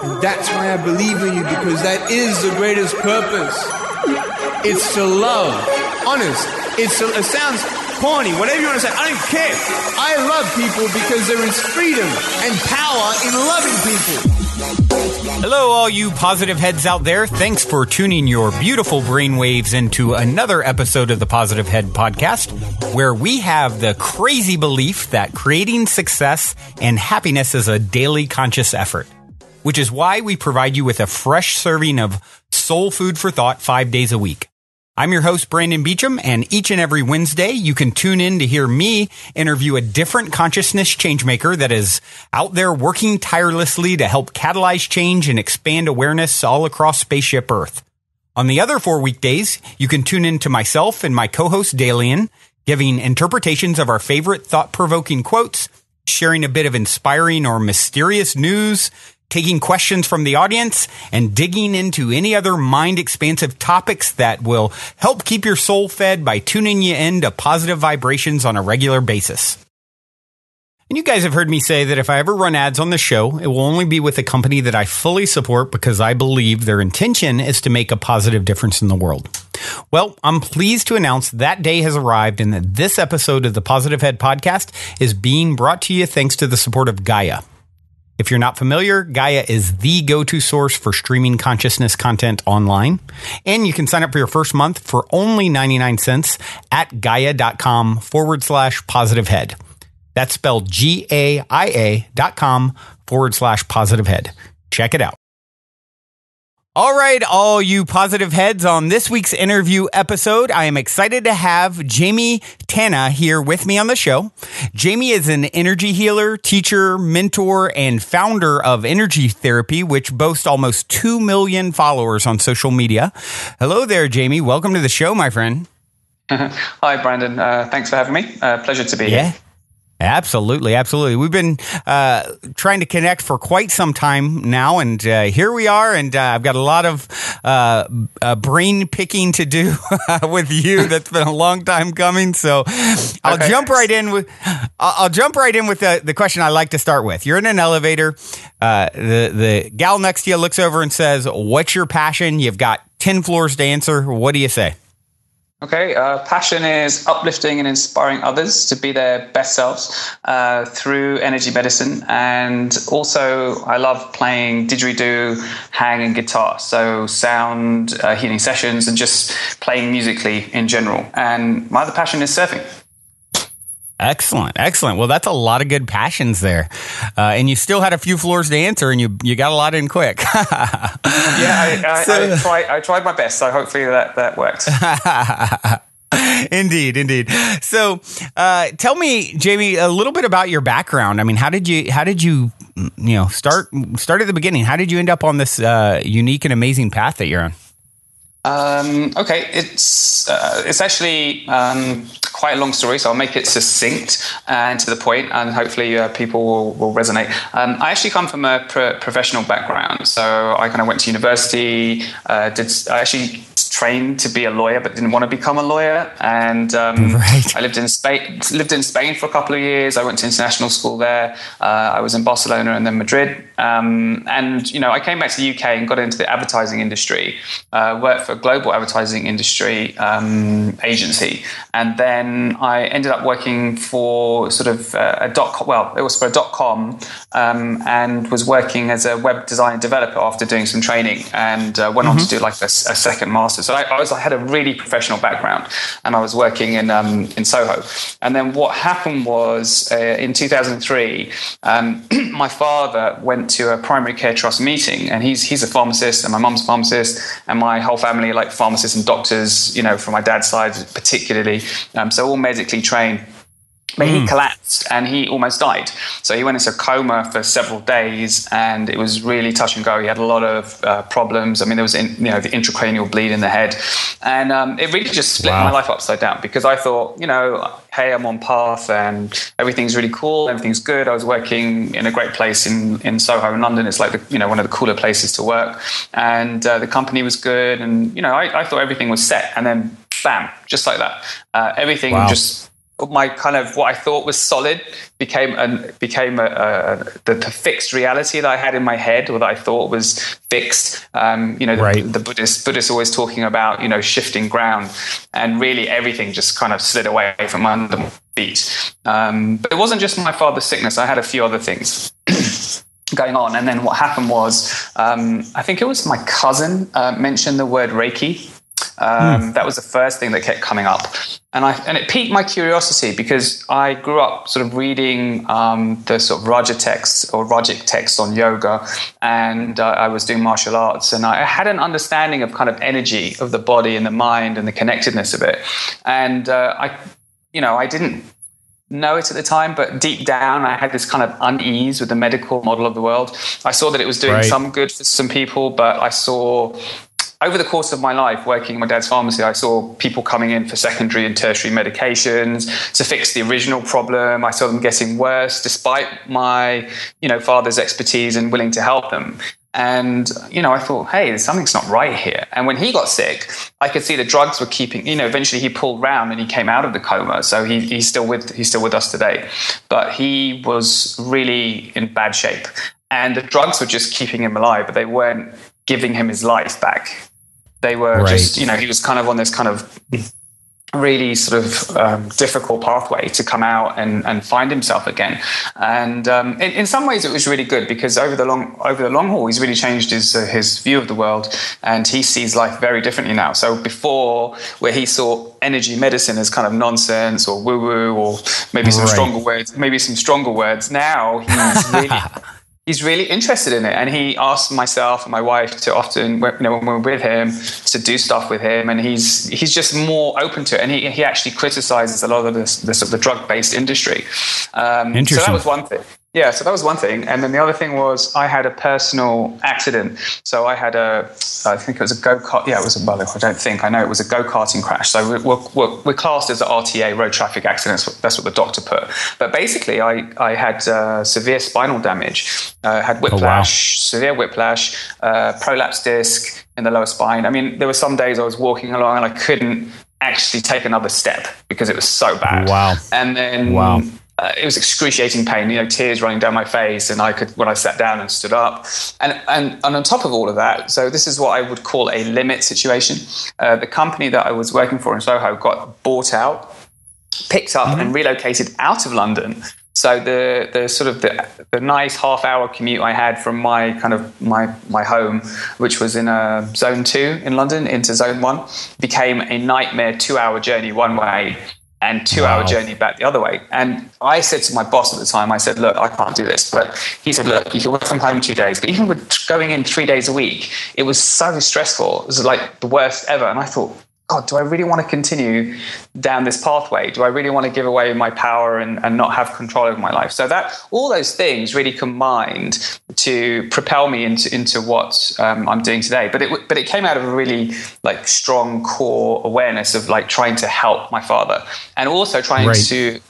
And that's why I believe in you, because that is the greatest purpose. It's to love. Honest. It sounds corny, whatever you want to say. I don't care. I love people because there is freedom and power in loving people. Hello, all you positive heads out there. Thanks for tuning your beautiful brainwaves into another episode of the Positive Head Podcast, where we have the crazy belief that creating success and happiness is a daily conscious effort, which is why we provide you with a fresh serving of soul food for thought 5 days a week. I'm your host, Brandon Beecham, and each and every Wednesday, you can tune in to hear me interview a different consciousness changemaker that is out there working tirelessly to help catalyze change and expand awareness all across Spaceship Earth. On the other 4 weekdays, you can tune in to myself and my co-host, Dalian, giving interpretations of our favorite thought-provoking quotes, sharing a bit of inspiring or mysterious news, taking questions from the audience, and digging into any other mind-expansive topics that will help keep your soul fed by tuning you into positive vibrations on a regular basis. And you guys have heard me say that if I ever run ads on the show, it will only be with a company that I fully support because I believe their intention is to make a positive difference in the world. Well, I'm pleased to announce that day has arrived and that this episode of the Positive Head Podcast is being brought to you thanks to the support of Gaia. If you're not familiar, Gaia is the go-to source for streaming consciousness content online. And you can sign up for your first month for only 99 cents at gaia.com/positivehead. That's spelled GAIA.com/positivehead. Check it out. All right, all you positive heads, on this week's interview episode, I am excited to have Jaime Tanna here with me on the show. Jaime is an energy healer, teacher, mentor, and founder of Energy Therapy, which boasts almost 2 million followers on social media. Hello there, Jaime. Welcome to the show, my friend. Hi, Brandon. Thanks for having me. Pleasure to be here. Absolutely. Absolutely. We've been trying to connect for quite some time now, and here we are, and I've got a lot of brain picking to do with you. That's been a long time coming, so I'll jump right in with the question I like to start with. You're in an elevator. The gal next to you looks over and says, "What's your passion?" You've got 10 floors to answer. What do you say? Okay, passion is uplifting and inspiring others to be their best selves through energy medicine. And also, I love playing didgeridoo, hang, and guitar. So sound healing sessions and just playing musically in general. And my other passion is surfing. Excellent. Well, that's a lot of good passions there. And you still had a few floors to answer, and you got a lot in quick. I tried my best, so hopefully that works. Indeed. So, tell me, Jaime, a little bit about your background. I mean, how did you start at the beginning? How did you end up on this unique and amazing path that you're on? Okay, it's actually quite a long story, so I'll make it succinct and to the point, and hopefully people will resonate. I actually come from a professional background, so I kind of went to university. I actually trained to be a lawyer, but didn't want to become a lawyer. And I lived in Spain for a couple of years. I went to international school there. I was in Barcelona and then Madrid. And I came back to the UK and got into the advertising industry. Worked for a global advertising industry agency, and then I ended up working for sort of a .com. Well, it was for a .com, and was working as a web design developer after doing some training, and went on to do like a second master. So I had a really professional background, and I was working in Soho. And then what happened was in 2003, my father went to a primary care trust meeting, and he's a pharmacist, and my mum's a pharmacist, and my whole family like pharmacists and doctors, from my dad's side particularly, so all medically trained. But he collapsed and he almost died. So he went into a coma for several days, and it was really touch and go. He had a lot of problems. I mean, there was the intracranial bleed in the head, and it really just split my life upside down, because I thought, hey, I'm on path and everything's really cool, everything's good. I was working in a great place in Soho in London. It's like one of the cooler places to work, and the company was good, and I thought everything was set, and then bam, just like that, everything just my kind of what I thought was solid became the fixed reality that I had in my head, or that I thought was fixed. The Buddhists always talking about, shifting ground, and really everything just kind of slid away from under my feet. But it wasn't just my father's sickness. I had a few other things going on. And then what happened was, I think it was my cousin mentioned the word Reiki. That was the first thing that kept coming up, and it piqued my curiosity, because I grew up sort of reading the sort of Rajic texts on yoga, and I was doing martial arts, and I had an understanding of kind of energy of the body and the mind and the connectedness of it, and I didn't know it at the time, but deep down I had this kind of unease with the medical model of the world. I saw that it was doing some good for some people, but I saw, over the course of my life working in my dad's pharmacy, I saw people coming in for secondary and tertiary medications to fix the original problem. I saw them getting worse despite my, father's expertise and willing to help them. And, I thought, hey, something's not right here. And when he got sick, I could see the drugs were keeping, eventually he pulled round and he came out of the coma. So he's still with us today. But he was really in bad shape. And the drugs were just keeping him alive, but they weren't giving him his life back. They were just, he was kind of on this kind of really sort of difficult pathway to come out and find himself again. And in some ways it was really good, because over the long haul, he's really changed his view of the world, and he sees life very differently now. So before, where he saw energy medicine as kind of nonsense or woo-woo, or maybe some stronger words, now he's really interested in it, and he asks myself and my wife to often, when we're with him, to do stuff with him, and he's just more open to it, and he actually criticizes a lot of the drug-based industry. Interesting. So that was one thing. Yeah, so that was one thing. And then the other thing was, I had a personal accident. So I had I think it was a go-kart. Yeah, I know it was a go-karting crash. So we're classed as an RTA, road traffic accidents. That's what the doctor put. But basically, I had severe spinal damage, had whiplash, severe whiplash, prolapsed disc in the lower spine. I mean, there were some days I was walking along and I couldn't actually take another step because it was so bad. Wow. And then it was excruciating pain, tears running down my face, and when I sat down and stood up, and on top of all of that, so this is what I would call a limit situation. The company that I was working for in Soho got bought out, picked up, and relocated out of London. So the sort of the nice half-hour commute I had from my kind of my home, which was in Zone 2 in London, into Zone 1, became a nightmare 2-hour journey one way, and 2-hour journey back the other way. And I said to my boss at the time, I said, look, I can't do this. But he said, look, you can work from home 2 days. But even with going in 3 days a week, it was so stressful. It was like the worst ever. And I thought, God, do I really want to continue down this pathway? Do I really want to give away my power and not have control over my life? So that all those things really combined to propel me into what I'm doing today. But it came out of a really strong core awareness of trying to help my father, and also trying to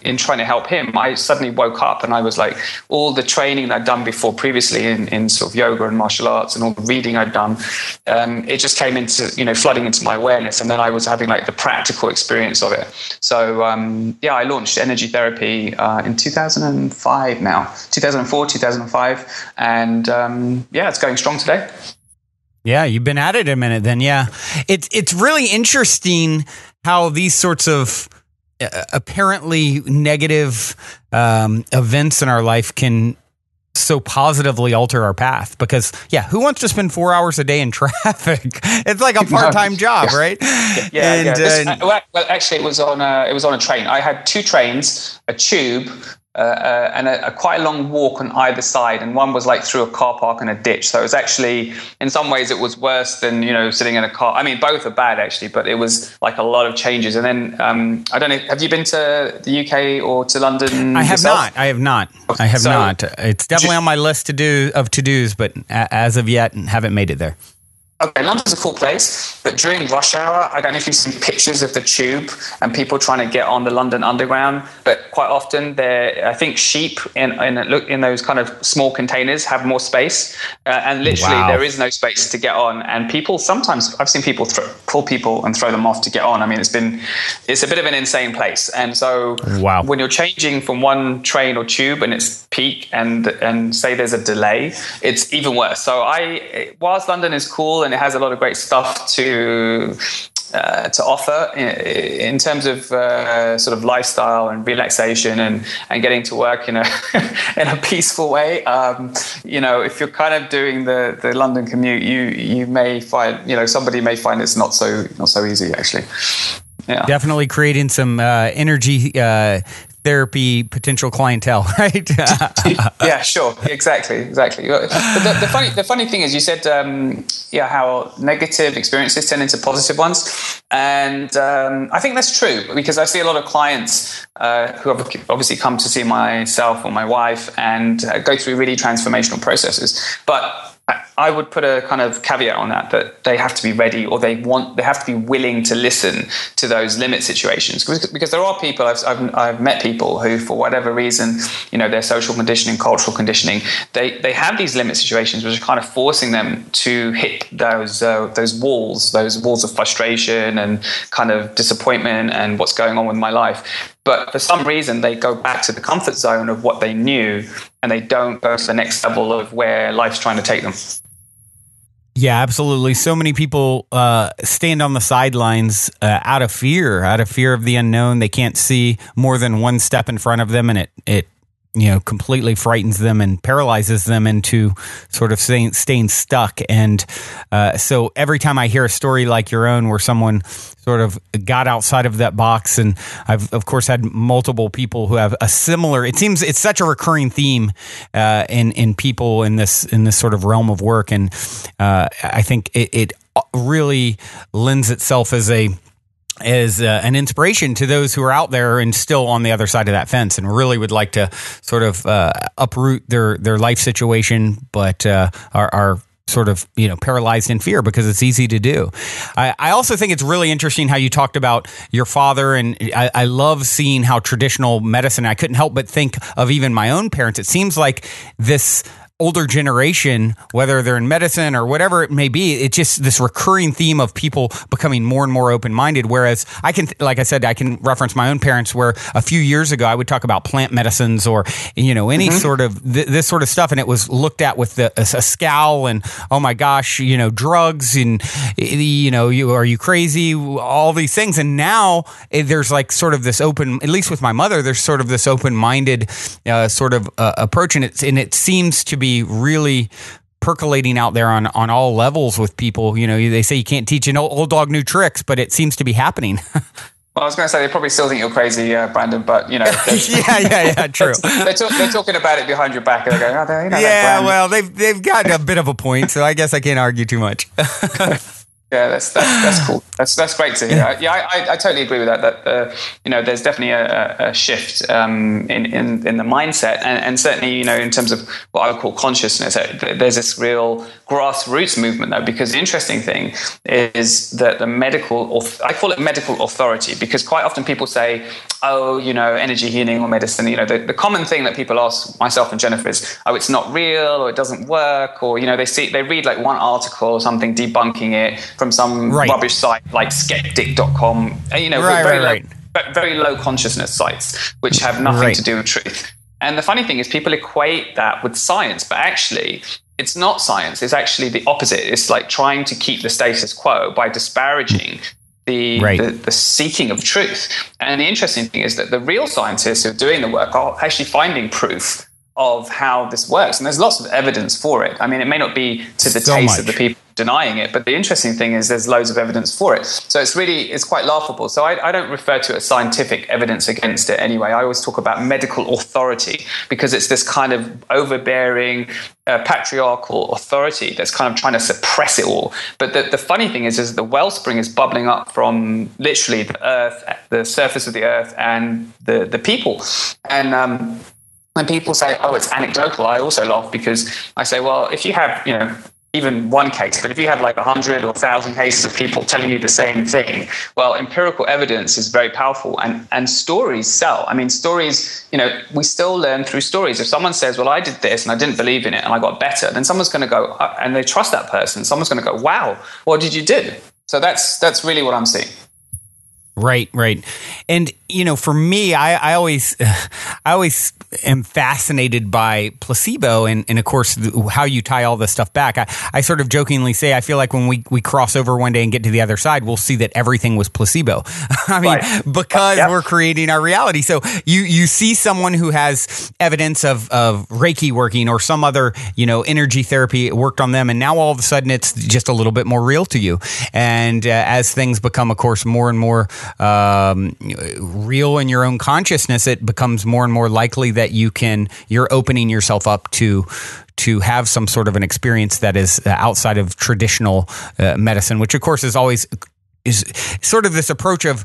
help him. I suddenly woke up and I was like, all the training that I'd done previously in sort of yoga and martial arts and all the reading I'd done, it just came into flooding into my awareness, and then I was having the practical experience of it. So I launched energy therapy in 2005 now, 2004, 2005. And it's going strong today. Yeah, you've been at it a minute then. Yeah. It's really interesting how these sorts of apparently negative events in our life can so positively alter our path, because who wants to spend 4 hours a day in traffic? It's like a part-time job, right? Well, actually, it was on a train. I had 2 trains, a tube, and a quite a long walk on either side, and one was through a car park and a ditch. So it was actually, in some ways, it was worse than sitting in a car. I mean, both are bad actually, but it was a lot of changes. And then I don't know, have you been to the UK or to London? I have yourself? not. I have not. Okay. I have not. It's definitely on my list to-dos, but as of yet, haven't made it there. Okay, London's a cool place, but during rush hour, I don't know if you've seen pictures of the tube and people trying to get on the London Underground, but quite often I think sheep in those kind of small containers have more space, and literally there is no space to get on. And people sometimes, I've seen people pull people and throw them off to get on. I mean, it's a bit of an insane place. And so when you're changing from one train or tube and it's peak and say there's a delay, it's even worse. So whilst London is cool and it has a lot of great stuff to offer in terms of sort of lifestyle and relaxation and getting to work in a peaceful way, if you're kind of doing the London commute, you may find somebody may find it's not so easy actually. Yeah, definitely creating some energy therapy potential clientele, right? Yeah, sure, exactly. But the funny thing is, you said, how negative experiences turn into positive ones, and I think that's true because I see a lot of clients who have obviously come to see myself or my wife and go through really transformational processes, but I would put a kind of caveat on that they have to be ready, or they have to be willing to listen to those limit situations. Because there are people, I've met people who, for whatever reason, their social conditioning, cultural conditioning, they have these limit situations which are kind of forcing them to hit those walls of frustration and kind of disappointment and what's going on with my life. But for some reason, they go back to the comfort zone of what they knew, and they don't go to the next level of where life's trying to take them. Yeah, absolutely. So many people stand on the sidelines out of fear of the unknown. They can't see more than one step in front of them, and it completely frightens them and paralyzes them into sort of staying stuck. And so every time I hear a story like your own where someone sort of got outside of that box, and I've of course had multiple people who have a similar, it seems it's such a recurring theme in people in this sort of realm of work. And I think it really lends itself as an inspiration to those who are out there and still on the other side of that fence and really would like to sort of uproot their life situation, but are sort of paralyzed in fear because it's easy to do. I also think it's really interesting how you talked about your father, and I love seeing how traditional medicine, I couldn't help but think of even my own parents. It seems like this older generation, whether they're in medicine or whatever it may be, it's just this recurring theme of people becoming more and more open-minded. Whereas I can reference my own parents, where a few years ago I would talk about plant medicines or, any sort of this sort of stuff. And it was looked at with a scowl and, oh my gosh, drugs and, are you crazy? All these things. And now there's like sort of this open, at least with my mother, there's sort of this open-minded sort of approach. And it seems to be really percolating out there on all levels with people. They say you can't teach an old dog new tricks, but it seems to be happening. Well, I was going to say they probably still think you're crazy, Brandon, but yeah, true. They're talking about it behind your back, and they're going, well, they've got a bit of a point, so I guess I can't argue too much. Yeah, that's cool. That's great to hear. Yeah, I totally agree with that. That there's definitely a shift in the mindset, and certainly in terms of what I would call consciousness. There's this real grassroots movement though, because the interesting thing is that I call it medical authority, because quite often people say, oh, energy healing or medicine. The common thing that people ask myself and Jennifer is, oh, it's not real, or it doesn't work, or they read like one article or something debunking it from some rubbish site like skeptic.com, very low consciousness sites which have nothing to do with truth. And the funny thing is people equate that with science, but actually it's not science. It's actually the opposite. It's like trying to keep the status quo by disparaging the seeking of truth. And the interesting thing is that the real scientists who are doing the work are actually finding proof of how this works. And there's lots of evidence for it. I mean, it may not be to the taste of the people denying it, but the interesting thing is there's loads of evidence for it. So it's quite laughable. So I don't refer to it as scientific evidence against it anyway. I always talk about medical authority, because it's this kind of overbearing, patriarchal authority that's kind of trying to suppress it all. But the funny thing is the wellspring is bubbling up from literally the earth, the surface of the earth, and the people. And when people say, oh, it's anecdotal, I also laugh, because I say, well, if you have, even one case, but if you had like 100 or 1,000 cases of people telling you the same thing, well, empirical evidence is very powerful, and stories sell. I mean, stories, we still learn through stories. If someone says, well, I did this and I didn't believe in it and I got better, then someone's going to go, and they trust that person. Someone's going to go, wow, what did you do? So that's really what I'm seeing. Right. And, for me, I always am fascinated by placebo and of course, how you tie all this stuff back. I sort of jokingly say, I feel like when we cross over one day and get to the other side, we'll see that everything was placebo. I mean, right. Because we're creating our reality. So you see someone who has evidence of Reiki working or some other, energy therapy worked on them. And now all of a sudden it's just a little bit more real to you. And as things become, of course, more and more real in your own consciousness, it becomes more and more likely that you're opening yourself up to have some sort of an experience that is outside of traditional medicine, which of course is sort of this approach of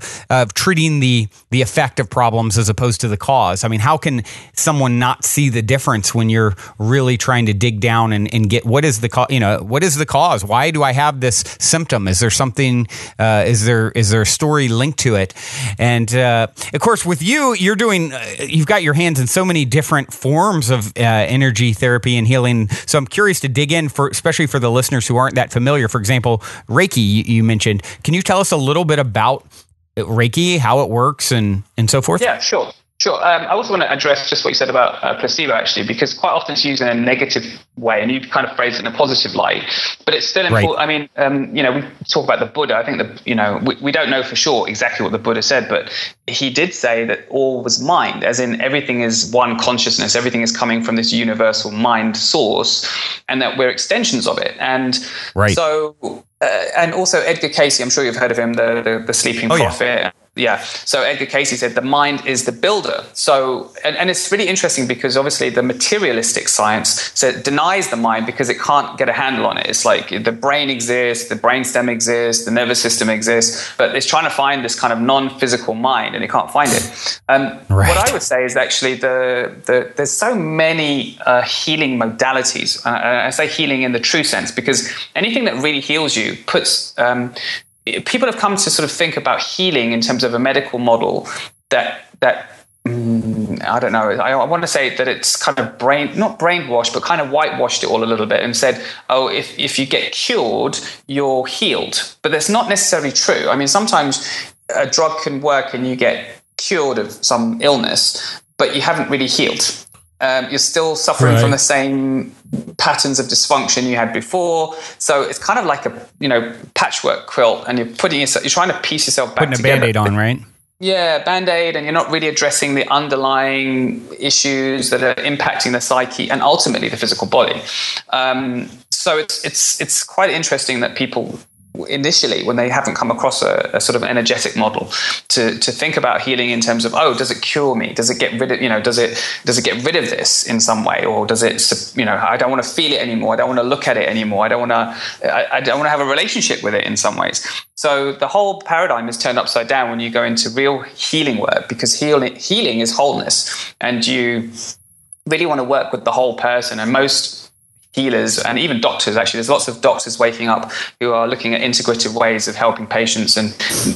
treating the effect of problems as opposed to the cause. I mean, how can someone not see the difference when you're really trying to dig down and get what is the what is the cause? Why do I have this symptom? Is there something? Is there a story linked to it? And of course, with you've got your hands in so many different forms of energy therapy and healing. So I'm curious to dig in especially for the listeners who aren't that familiar. For example, Reiki, you mentioned. Can you tell us a little bit about Reiki, how it works, and so forth? Yeah, sure. I also want to address just what you said about placebo, actually, because quite often it's used in a negative way, and you kind of phrase it in a positive light. But it's still important. Right. I mean, we talk about the Buddha. I think we don't know for sure exactly what the Buddha said, but he did say that all was mind, as in everything is one consciousness, everything is coming from this universal mind source, and that we're extensions of it. And so. And also Edgar Cayce, I'm sure you've heard of him, the sleeping prophet. Yeah. So Edgar Cayce said the mind is the builder. So, and it's really interesting because obviously the materialistic science denies the mind because it can't get a handle on it. It's like the brain exists, the brainstem exists, the nervous system exists, but it's trying to find this kind of non-physical mind and it can't find it. What I would say is actually there's so many healing modalities. I say healing in the true sense because anything that really heals you puts... people have come to sort of think about healing in terms of a medical model that I don't know. I want to say that it's kind of not brainwashed, but kind of whitewashed it all a little bit and said, oh, if you get cured, you're healed. But that's not necessarily true. I mean, sometimes a drug can work and you get cured of some illness, but you haven't really healed. You're still suffering from the same patterns of dysfunction you had before. So it's kind of like a patchwork quilt, and you're trying to piece yourself back together. Putting a Band-Aid on, right? Yeah, Band-Aid, and you're not really addressing the underlying issues that are impacting the psyche and ultimately the physical body. So it's quite interesting that people initially, when they haven't come across a sort of energetic model, to think about healing in terms of, oh, does it cure me? Does it get rid of, does it get rid of this in some way? Or does it, I don't want to feel it anymore. I don't want to look at it anymore. I don't want to have a relationship with it in some ways. So the whole paradigm is turned upside down when you go into real healing work, because healing is wholeness, and you really want to work with the whole person. And most healers and even doctors, actually, there's lots of doctors waking up who are looking at integrative ways of helping patients, and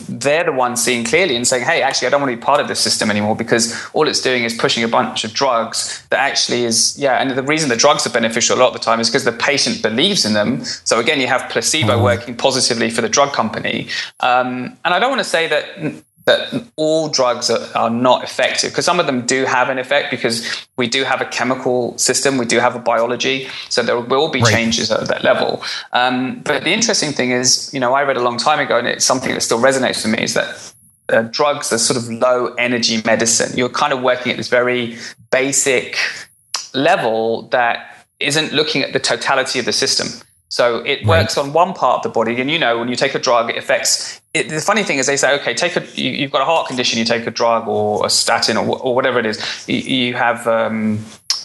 they're the ones seeing clearly and saying, hey, actually, I don't want to be part of this system anymore, because all it's doing is pushing a bunch of drugs that actually is, and the reason the drugs are beneficial a lot of the time is because the patient believes in them. So again, you have placebo working positively for the drug company. And I don't want to say that all drugs are not effective, because some of them do have an effect, because we do have a chemical system, we do have a biology, so there will be changes at that level. But the interesting thing is, I read a long time ago, and it's something that still resonates with me, is that drugs are sort of low energy medicine. You're kind of working at this very basic level that isn't looking at the totality of the system. So it works on one part of the body, and when you take a drug, it affects it. The funny thing is, they say, okay, you've got a heart condition, you take a drug or a statin or whatever it is. You have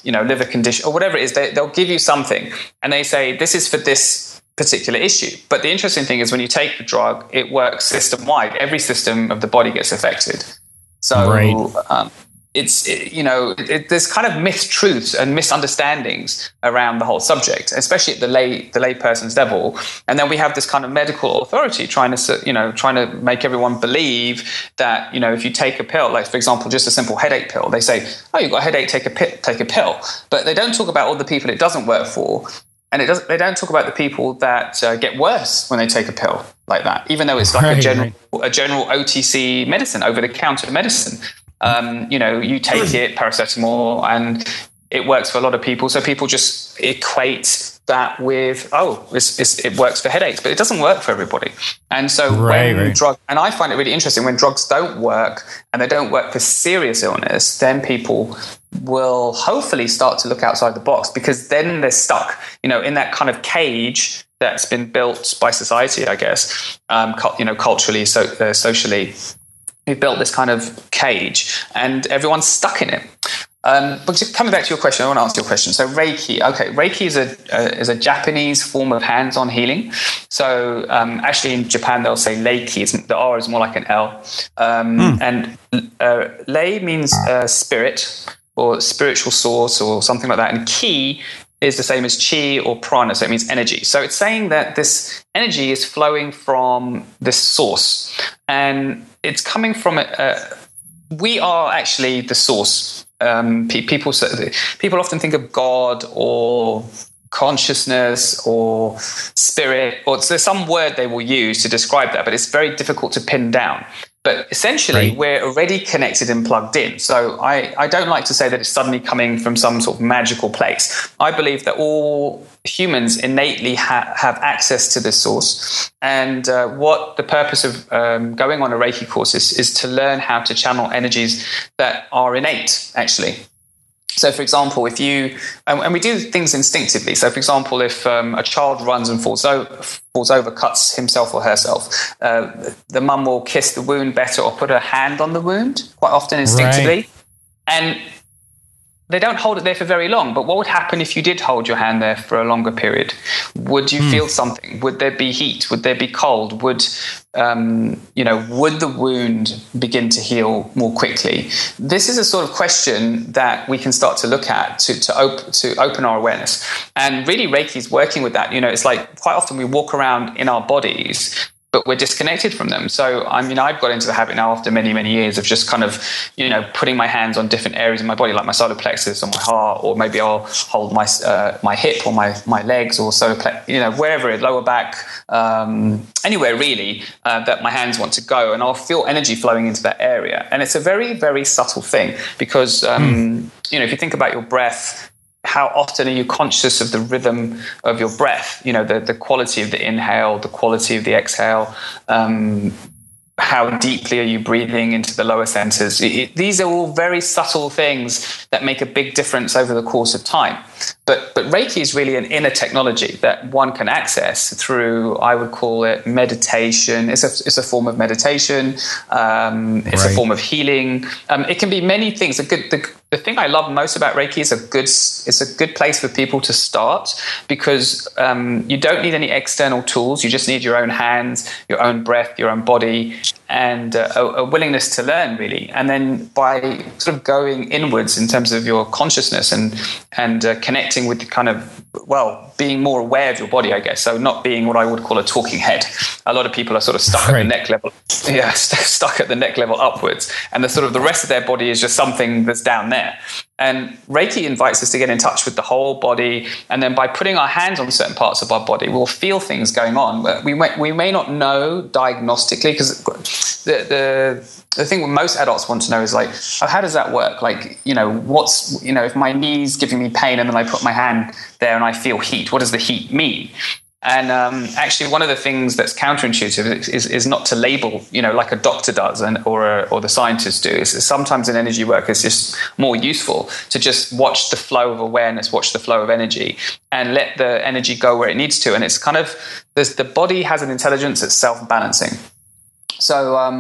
liver condition or whatever it is. They'll give you something, and they say this is for this particular issue. But the interesting thing is, when you take the drug, it works system wide. Every system of the body gets affected. So there's kind of mistruths and misunderstandings around the whole subject, especially at the lay person's level. And then we have this kind of medical authority trying to make everyone believe that, if you take a pill, like for example, just a simple headache pill, they say, oh, you've got a headache, take a pill. But they don't talk about all the people it doesn't work for. And they don't talk about the people that get worse when they take a pill like that, even though it's like a general OTC medicine, over-the-counter medicine. You take it, paracetamol, and it works for a lot of people. So people just equate that with, it works for headaches, but it doesn't work for everybody. And so and I find it really interesting when drugs don't work and they don't work for serious illness, then people will hopefully start to look outside the box, because then they're stuck, in that kind of cage that's been built by society, I guess, culturally, socially. We've built this kind of cage and everyone's stuck in it. But just coming back to your question, I want to answer your question. So Reiki, Reiki is a Japanese form of hands-on healing. So actually in Japan, they'll say Reiki. The R is more like an L. And Lei means spirit or spiritual source or something like that. And Ki is the same as chi or prana, so it means energy. So it's saying that this energy is flowing from this source, and it's coming from we are actually the source. People often think of God or consciousness or spirit, or there's some word they will use to describe that, but it's very difficult to pin down. But essentially, we're already connected and plugged in. So I don't like to say that it's suddenly coming from some sort of magical place. I believe that all humans innately have access to this source. And what the purpose of going on a Reiki course is to learn how to channel energies that are innate, actually. So, for example, if you and we do things instinctively. So, for example, if a child runs and falls over, cuts himself or herself, the mum will kiss the wound better or put her hand on the wound quite often instinctively, and they don't hold it there for very long. But what would happen if you did hold your hand there for a longer period? Would you feel something? Would there be heat? Would there be cold? Would the wound begin to heal more quickly? This is a sort of question that we can start to look at to open our awareness. And really, Reiki is working with that. It's like quite often we walk around in our bodies, but we're disconnected from them. So, I've got into the habit now after many, many years of just kind of, putting my hands on different areas of my body, like my solar plexus or my heart, or maybe I'll hold my hip or my legs or solar plexus, wherever, lower back, anywhere really that my hands want to go. And I'll feel energy flowing into that area. And it's a very, very subtle thing because, if you think about your breath, how often are you conscious of the rhythm of your breath? The quality of the inhale, the quality of the exhale. How deeply are you breathing into the lower centers? These are all very subtle things that make a big difference over the course of time. But Reiki is really an inner technology that one can access through, I would call it meditation. It's a form of meditation. It's a form of healing. It can be many things. The thing I love most about Reiki is it's a good place for people to start because you don't need any external tools. You just need your own hands, your own breath, your own body, and a willingness to learn, really. And then by sort of going inwards in terms of your consciousness and connecting with the kind of, being more aware of your body, I guess. So not being what I would call a talking head. A lot of people are sort of stuck at the neck level. Yeah, stuck at the neck level upwards. And the rest of their body is just something that's down there. And Reiki invites us to get in touch with the whole body. And then by putting our hands on certain parts of our body, we'll feel things going on. We may not know diagnostically, because the thing most adults want to know is how does that work? If my knee's giving me pain and then I put my hand there and I feel heat, what does the heat mean? And actually, one of the things that's counterintuitive is not to label, like a doctor does or the scientists do. Sometimes in energy work, it's just more useful to just watch the flow of awareness, watch the flow of energy, and let the energy go where it needs to. And it's kind of the body has an intelligence that's self-balancing. So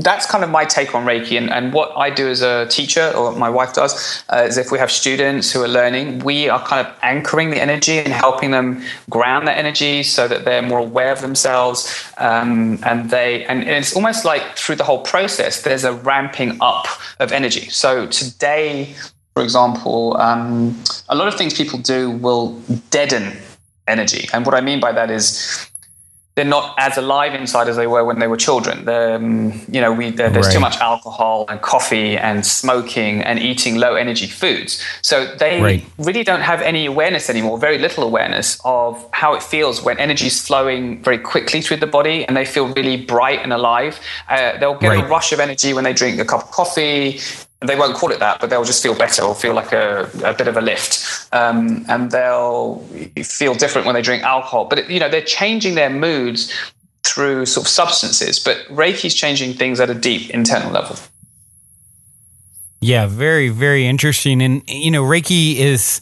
that's kind of my take on Reiki. And what I do as a teacher, or my wife does, is if we have students who are learning, we are kind of anchoring the energy and helping them ground that energy so that they're more aware of themselves. And it's almost like through the whole process, there's a ramping up of energy. So today, for example, a lot of things people do will deaden energy. And what I mean by that is they're not as alive inside as they were when they were children. There's too much alcohol and coffee and smoking and eating low energy foods. So they really don't have any awareness anymore, very little awareness of how it feels when energy is flowing very quickly through the body and they feel really bright and alive. They'll get a rush of energy when they drink a cup of coffee. They won't call it that, but they'll just feel better or feel like a bit of a lift. And they'll feel different when they drink alcohol. But, they're changing their moods through sort of substances. But Reiki's changing things at a deep internal level. Yeah, very, very interesting. And, Reiki is,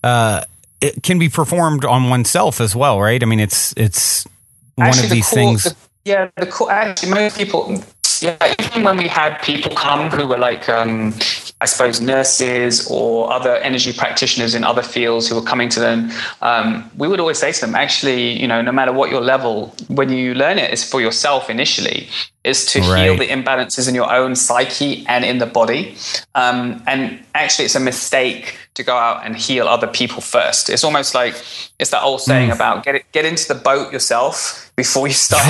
it can be performed on oneself as well, right? I mean, it's one of these things. Actually, most people... Yeah, even when we had people come who were like, I suppose, nurses or other energy practitioners in other fields who were coming to them, we would always say to them, actually, no matter what your level, when you learn it, it's for yourself initially, is to heal the imbalances in your own psyche and in the body. And actually, it's a mistake to go out and heal other people first. It's almost like, it's that old saying about get into the boat yourself before you start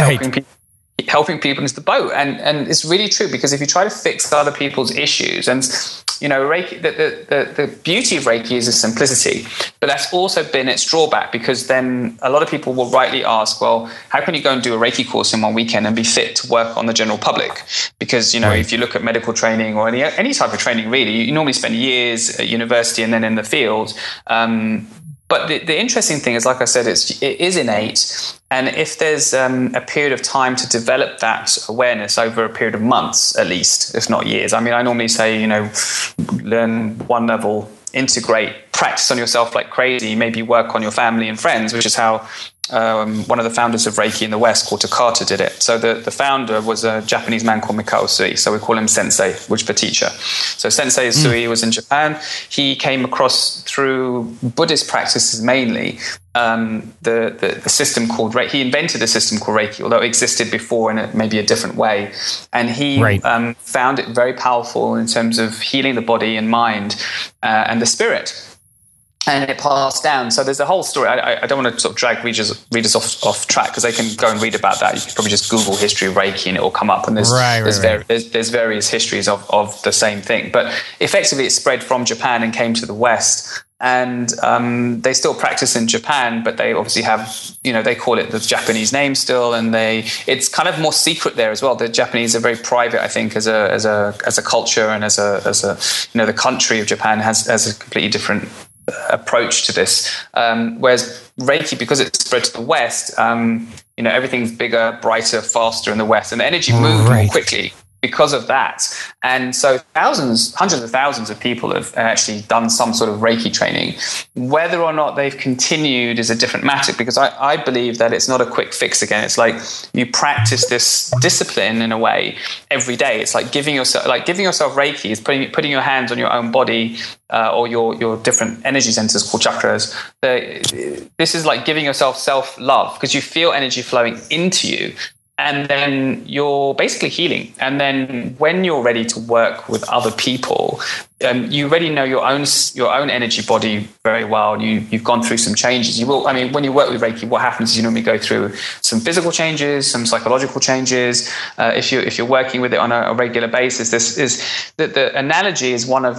helping people into the boat. And it's really true, because if you try to fix other people's issues, and Reiki, the beauty of Reiki is its simplicity, but that's also been its drawback, because then a lot of people will rightly ask, well, how can you go and do a Reiki course in one weekend and be fit to work on the general public? Because if you look at medical training or any type of training, really, you normally spend years at university and then in the field. But the interesting thing is, like I said, it is innate. And if there's a period of time to develop that awareness over a period of months, at least, if not years. I mean, I normally say, learn one level, integrate, practice on yourself like crazy, maybe work on your family and friends, which is how one of the founders of Reiki in the West, called Takata, did it. So the founder was a Japanese man called Mikao Sui. So we call him Sensei, which for teacher. So Sensei Sui was in Japan. He came across through Buddhist practices mainly the system called Reiki. He invented a system called Reiki, although it existed before in maybe a different way. And he found it very powerful in terms of healing the body and mind and the spirit. And it passed down. So there's a whole story. I don't want to sort of drag readers off track, because they can go and read about that. You can probably just Google history of Reiki and it will come up. And there's various histories of the same thing. But effectively, it spread from Japan and came to the West. And they still practice in Japan, but they obviously have, they call it the Japanese name still, and it's kind of more secret there as well. The Japanese are very private, I think, as a culture, and as a the country of Japan has a completely different approach to this, whereas Reiki, because it's spread to the West, everything's bigger, brighter, faster in the West, and the energy moves more quickly because of that. And so hundreds of thousands of people have actually done some sort of Reiki training. Whether or not they've continued is a different matter, because I believe that it's not a quick fix again. It's like you practice this discipline in a way every day. It's like giving yourself Reiki is putting your hands on your own body, or your different energy centers called chakras. This is like giving yourself self-love, because you feel energy flowing into you. And then you're basically healing. And then when you're ready to work with other people, you already know your own energy body very well. You've gone through some changes. You will. I mean, when you work with Reiki, what happens is you normally go through some physical changes, some psychological changes. If you're working with it on a regular basis, this is the analogy is one of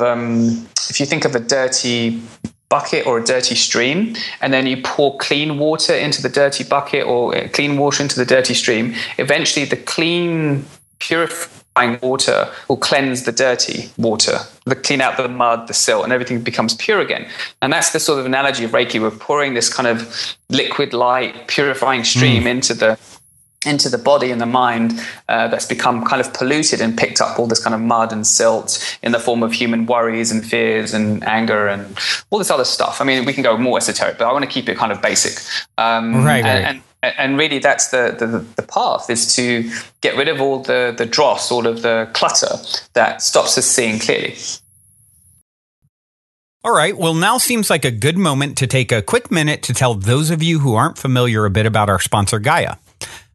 if you think of a dirty bucket or a dirty stream, and then you pour clean water into the dirty bucket, or clean water into the dirty stream, eventually the clean, purifying water will cleanse the dirty water, clean out the mud, the silt, and everything becomes pure again. And that's the sort of analogy of Reiki. We're pouring this kind of liquid light, purifying stream into the body and the mind that's become kind of polluted and picked up all this kind of mud and silt in the form of human worries and fears and anger and all this other stuff. I mean, we can go more esoteric, but I want to keep it kind of basic. And And really, that's the path, is to get rid of all the dross, all of the clutter that stops us seeing clearly. All right. Well, now seems like a good moment to take a quick minute to tell those of you who aren't familiar a bit about our sponsor, Gaia.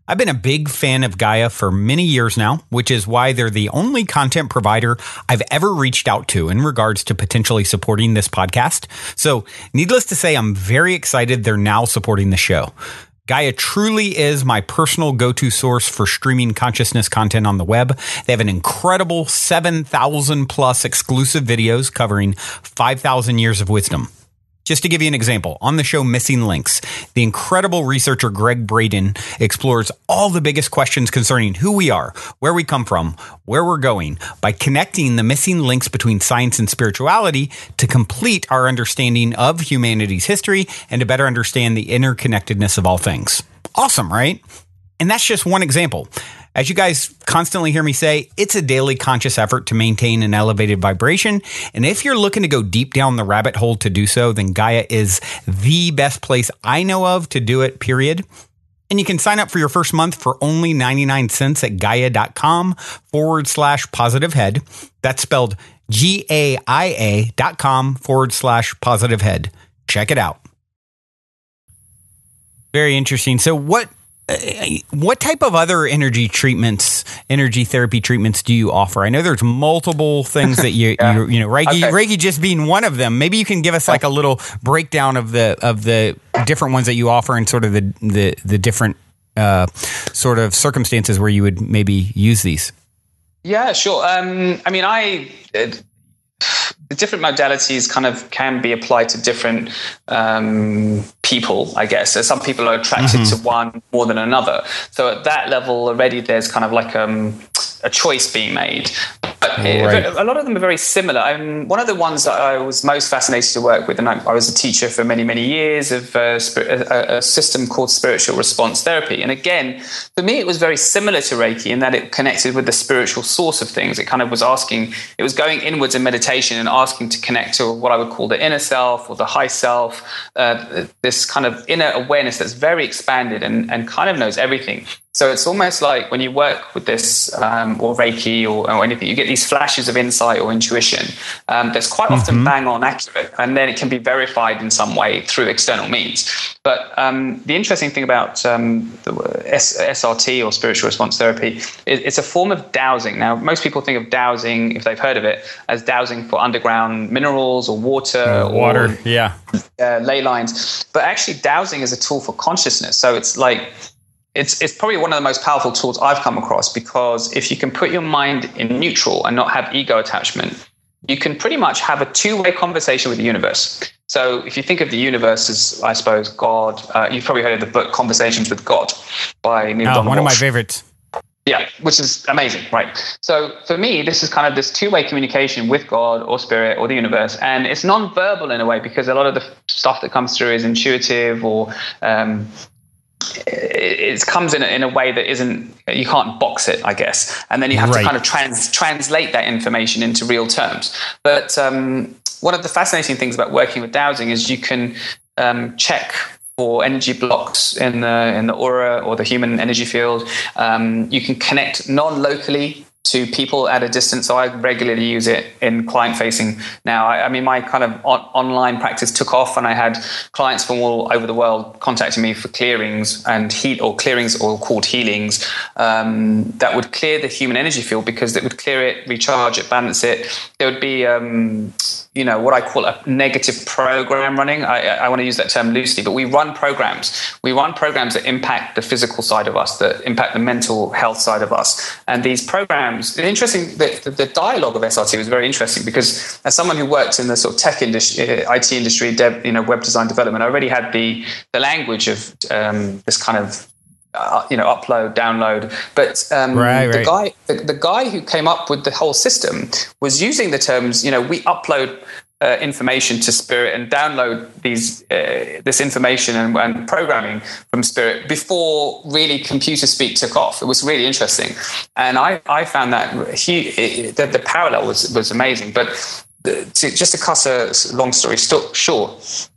I've been a big fan of Gaia for many years now, which is why they're the only content provider I've ever reached out to in regards to potentially supporting this podcast. So needless to say, I'm very excited they're now supporting the show. Gaia truly is my personal go-to source for streaming consciousness content on the web. They have an incredible 7,000 plus exclusive videos covering 5,000 years of wisdom. Just to give you an example, on the show Missing Links, the incredible researcher Greg Braden explores all the biggest questions concerning who we are, where we come from, where we're going, by connecting the missing links between science and spirituality to complete our understanding of humanity's history and to better understand the interconnectedness of all things. Awesome, right? And that's just one example. As you guys constantly hear me say, it's a daily conscious effort to maintain an elevated vibration. And if you're looking to go deep down the rabbit hole to do so, then Gaia is the best place I know of to do it, period. And you can sign up for your first month for only 99 cents at gaia.com/positivehead. That's spelled GAIA.com/positivehead. Check it out. Very interesting. So what type of other energy therapy treatments do you offer? I know there's multiple things that you Reiki just being one of them. Maybe you can give us like a little breakdown of the different ones that you offer and sort of the different sort of circumstances where you would maybe use these. Yeah, sure. The different modalities kind of can be applied to different people, I guess. So some people are attracted to one more than another. So at that level already, there's kind of like a choice being made. But a lot of them are very similar. One of the ones that I was most fascinated to work with, and I was a teacher for many, many years of a system called spiritual response therapy. And again, for me, it was very similar to Reiki in that it connected with the spiritual source of things. It kind of was going inwards in meditation and asking to connect to what I would call the inner self or the high self, this kind of inner awareness that's very expanded and kind of knows everything. So it's almost like when you work with this or Reiki or anything, you get these flashes of insight or intuition that's quite often bang on accurate, and then it can be verified in some way through external means. But the interesting thing about the SRT or spiritual response therapy, it's a form of dowsing. Now, most people think of dowsing, if they've heard of it, as dowsing for underground minerals or water. Ley lines. But actually, dowsing is a tool for consciousness. So it's like, it's probably one of the most powerful tools I've come across, because if you can put your mind in neutral and not have ego attachment, you can pretty much have a two-way conversation with the universe. So if you think of the universe as, I suppose, God, you've probably heard of the book Conversations with God by Neil Donald. One of my favorites. Yeah, which is amazing, right? So for me, this is kind of this two-way communication with God or spirit or the universe, and it's non-verbal in a way, because a lot of the stuff that comes through is intuitive or it comes in a way that isn't, you can't box it, I guess, and then you have to kind of translate that information into real terms. But one of the fascinating things about working with dowsing is you can check for energy blocks in the aura or the human energy field. You can connect non-locally to people at a distance. So I regularly use it in client-facing now. I mean, my kind of online practice took off, and I had clients from all over the world contacting me for clearings or called healings that would clear the human energy field, because it would clear it, recharge it, balance it. There would be what I call a negative program running. I want to use that term loosely, but we run programs. We run programs that impact the physical side of us, that impact the mental health side of us. And these programs, the dialogue of SRT was very interesting, because as someone who worked in the sort of tech industry, IT industry, web design development, I already had the language of this kind of upload, download. But the guy who came up with the whole system was using the terms, we upload information to spirit and download this information and programming from spirit before really computer speak took off. It was really interesting, and I found that the parallel was amazing. But just to cut a long story short,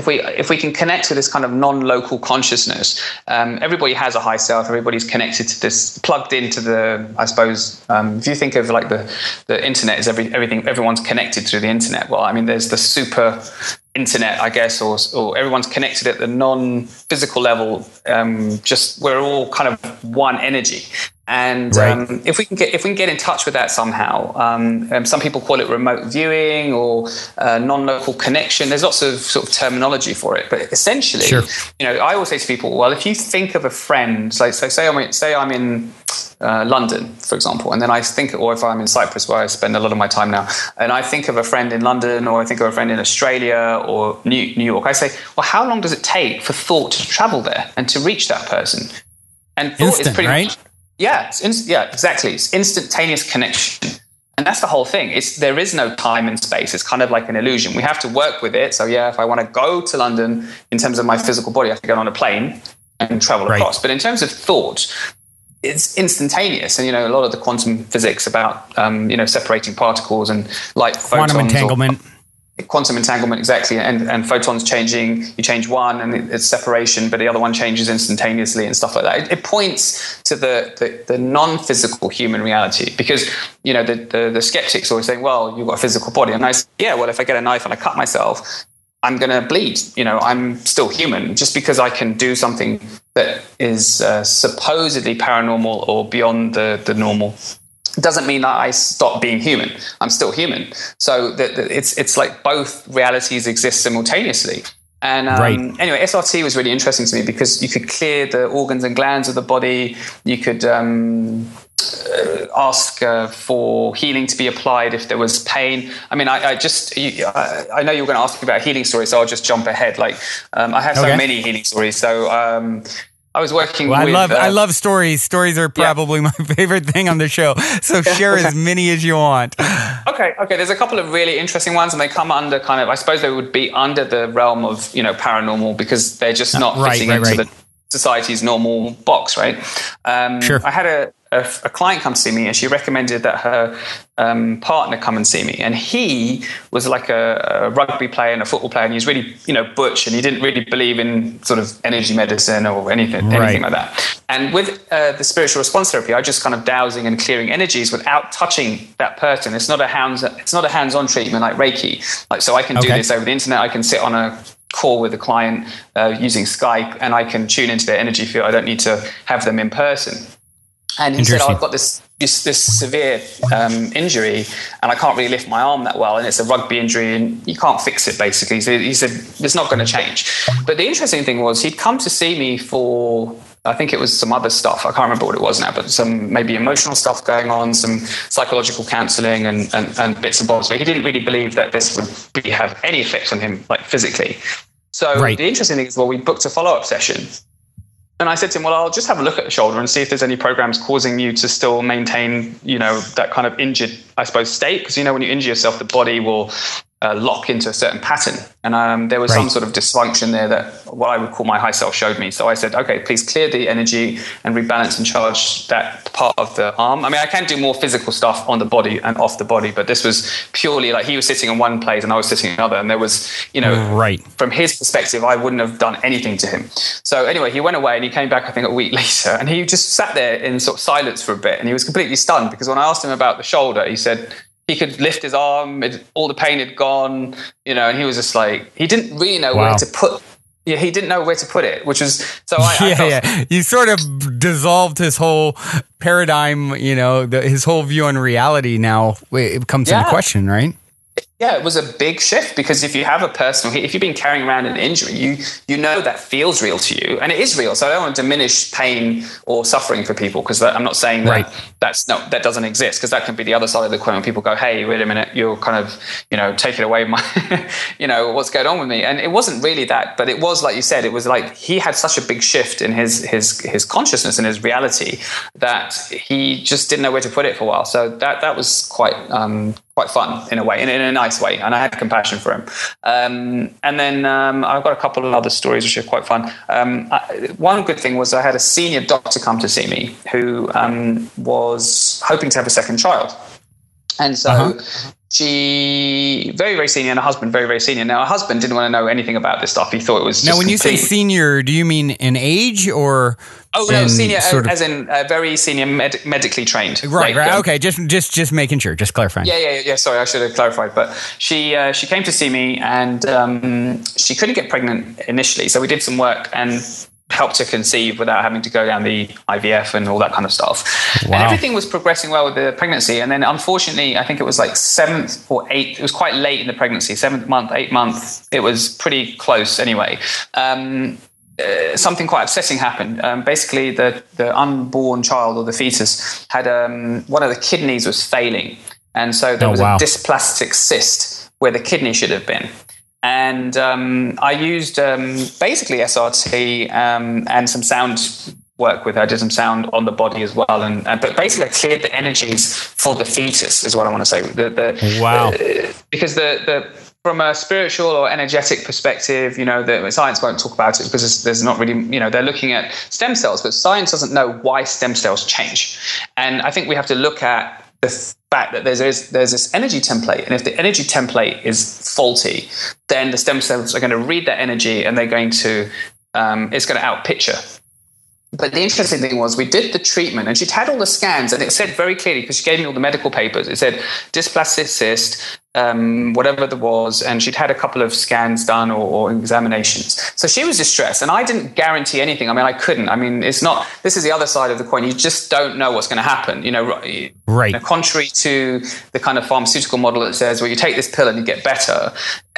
if we can connect to this kind of non-local consciousness, everybody has a high self. Everybody's connected to this, plugged into the, I suppose, if you think of like the internet is everything, everyone's connected through the internet. Well, I mean, there's the super internet, I guess, or everyone's connected at the non-physical level. Just we're all kind of one energy. And if we can get in touch with that somehow, some people call it remote viewing or non-local connection. There's lots of sort of terminology for it, but essentially, I always say to people, well, if you think of a friend, so say I'm in London, for example, and then I think, or if I'm in Cyprus, where I spend a lot of my time now, and I think of a friend in London, or I think of a friend in Australia or New York, I say, well, how long does it take for thought to travel there and to reach that person? And thought is pretty much. Yeah, exactly. It's instantaneous connection. And that's the whole thing. There is no time and space. It's kind of like an illusion. We have to work with it. So if I want to go to London in terms of my physical body, I have to get on a plane and travel across. But in terms of thought, it's instantaneous. And, a lot of the quantum physics about, separating particles and light photons. Quantum entanglement, exactly, and photons changing. You change one, and it's separation, but the other one changes instantaneously, and stuff like that. It points to the non-physical human reality, because the skeptics always say, "Well, you've got a physical body," and I say, "Yeah, well, if I get a knife and I cut myself, I'm going to bleed. I'm still human. Just because I can do something that is supposedly paranormal or beyond the normal." Doesn't mean that I stop being human. I'm still human. So it's like both realities exist simultaneously. And anyway, SRT was really interesting to me because you could clear the organs and glands of the body. You could ask for healing to be applied if there was pain. I mean, I know you were going to ask me about a healing story, so I'll just jump ahead. Like I have so many healing stories. So I was working with... I love stories. Stories are probably my favorite thing on the show. So share as many as you want. Okay. There's a couple of really interesting ones, and they come under kind of, I suppose they would be under the realm of, paranormal, because they're just not fitting into the society's normal box, right? I had a client come to see me, and she recommended that her partner come and see me. And he was like a rugby player and a football player, and he was really, butch, and he didn't really believe in sort of energy medicine or anything like that. And with the spiritual response therapy, I just kind of dowsing and clearing energies without touching that person. It's not a hands-on treatment like Reiki. So I can do this over the internet. I can sit on a call with a client using Skype, and I can tune into their energy field. I don't need to have them in person. And he said, I've got this severe injury, and I can't really lift my arm that well, and it's a rugby injury, and you can't fix it, basically. So he said, it's not going to change. But the interesting thing was, he'd come to see me for, I think it was some other stuff. I can't remember what it was now, but some maybe emotional stuff going on, some psychological counseling and bits and bobs. But he didn't really believe that this would have any effect on him, like physically. So the interesting thing is, we booked a follow-up session. And I said to him, well, I'll just have a look at the shoulder and see if there's any programs causing you to still maintain, that kind of injured, I suppose, state. Because, when you injure yourself, the body will lock into a certain pattern. And there was some sort of dysfunction there that what I would call my high self showed me. So I said, okay, please clear the energy and rebalance and charge that part of the arm. I mean, I can do more physical stuff on the body and off the body, but this was purely like he was sitting in one place and I was sitting in another. And there was, from his perspective, I wouldn't have done anything to him. So anyway, he went away and he came back, I think, a week later, and he just sat there in sort of silence for a bit. And he was completely stunned, because when I asked him about the shoulder, he said he could lift his arm, all the pain had gone, and he was just like, he didn't really know where to put. Yeah, he didn't know where to put it, which was so. I felt, You sort of dissolved his whole paradigm. His whole view on reality. Now it comes into question, right? Yeah, it was a big shift, because if you have a if you've been carrying around an injury, you know that feels real to you, and it is real. So I don't want to diminish pain or suffering for people, because I'm not saying that that doesn't exist, because that can be the other side of the coin when people go, hey, wait a minute, you're kind of taking away my what's going on with me. And it wasn't really that, but it was, like you said, it was like he had such a big shift in his consciousness and his reality that he just didn't know where to put it for a while. So that was quite fun in a way, in a nice way, and I had compassion for him. And then I've got a couple of other stories which are quite fun. One good thing was I had a senior doctor come to see me who was hoping to have a second child. And so she, very, very senior, and her husband, very, very senior. Now, her husband didn't want to know anything about this stuff. He thought it was just Now, when you say senior, do you mean in age or? Oh, no, senior, as in very senior, medically trained. Right. Okay, just making sure, just clarifying. Yeah. Sorry, I should have clarified. But she came to see me, and she couldn't get pregnant initially. So we did some work and helped her conceive without having to go down the IVF and all that kind of stuff. Wow. And everything was progressing well with the pregnancy. And then unfortunately, I think it was like 7th or 8th. It was quite late in the pregnancy, 7th month, 8th month. It was pretty close anyway. Something quite upsetting happened. Basically, the unborn child or the fetus had one of the kidneys was failing. And so there was a dysplastic cyst where the kidney should have been. And I used basically SRT and some sound work with her. I did some sound on the body as well, but basically I cleared the energies for the fetus is what I want to say. Because from a spiritual or energetic perspective, the science won't talk about it because there's not really, they're looking at stem cells, but science doesn't know why stem cells change. And I think we have to look at the fact that there's this energy template, and if the energy template is faulty, then the stem cells are going to read that energy, and they're going to it's going to outpicture. But the interesting thing was we did the treatment, and she'd had all the scans, and it said very clearly, because she gave me all the medical papers, it said dysplastic cyst, whatever there was, and she'd had a couple of scans done or examinations. So she was distressed, and I didn't guarantee anything. I mean, I couldn't. I mean, this is the other side of the coin. You just don't know what's going to happen, right. Contrary to the kind of pharmaceutical model that says, well, you take this pill and you get better.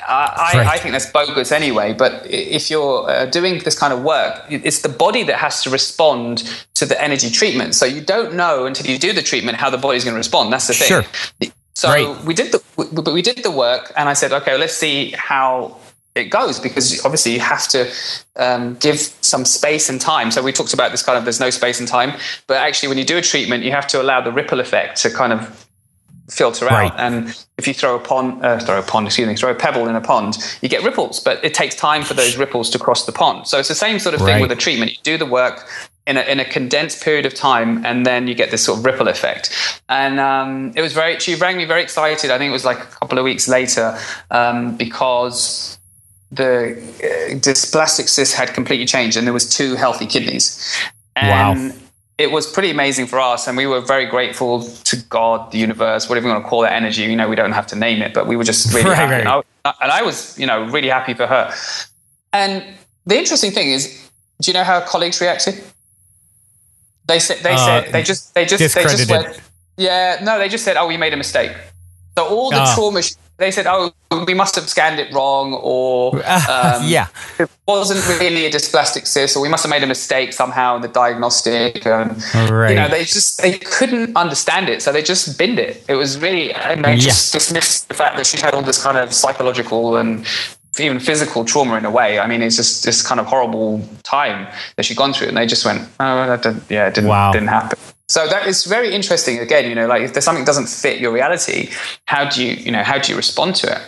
I think that's bogus anyway. But if you're doing this kind of work, it's the body that has to respond to the energy treatment. So you don't know until you do the treatment how the body's going to respond. That's the thing. Sure. So we did the work, and I said, okay, let's see how it goes, because obviously you have to give some space and time. So we talked about this kind of, there's no space and time, but actually when you do a treatment, you have to allow the ripple effect to kind of filter out. And if you throw a pebble in a pond, you get ripples, but it takes time for those ripples to cross the pond. So it's the same sort of thing with a treatment. You do the work in a condensed period of time, and then you get this sort of ripple effect. And she rang me very excited. I think it was like a couple of weeks later, because the dysplastic cyst had completely changed, and there was 2 healthy kidneys. And it was pretty amazing for us, and we were very grateful to God, the universe, whatever you want to call that energy. We don't have to name it, but we were just really happy. Right. And I was, really happy for her. And the interesting thing is, do you know how her colleagues reacted? They just went, they just said, oh, we made a mistake. So all the trauma, they said, oh, we must have scanned it wrong, or it wasn't really a dysplastic cyst, or we must have made a mistake somehow in the diagnostic. They couldn't understand it, so they just binned it. It was really, and they just dismissed the fact that she had all this kind of psychological and even physical trauma in a way. I mean, it's just this kind of horrible time that she'd gone through, and they just went, oh, it didn't happen. So that is very interesting. Again, if there's something that doesn't fit your reality, how do you respond to it?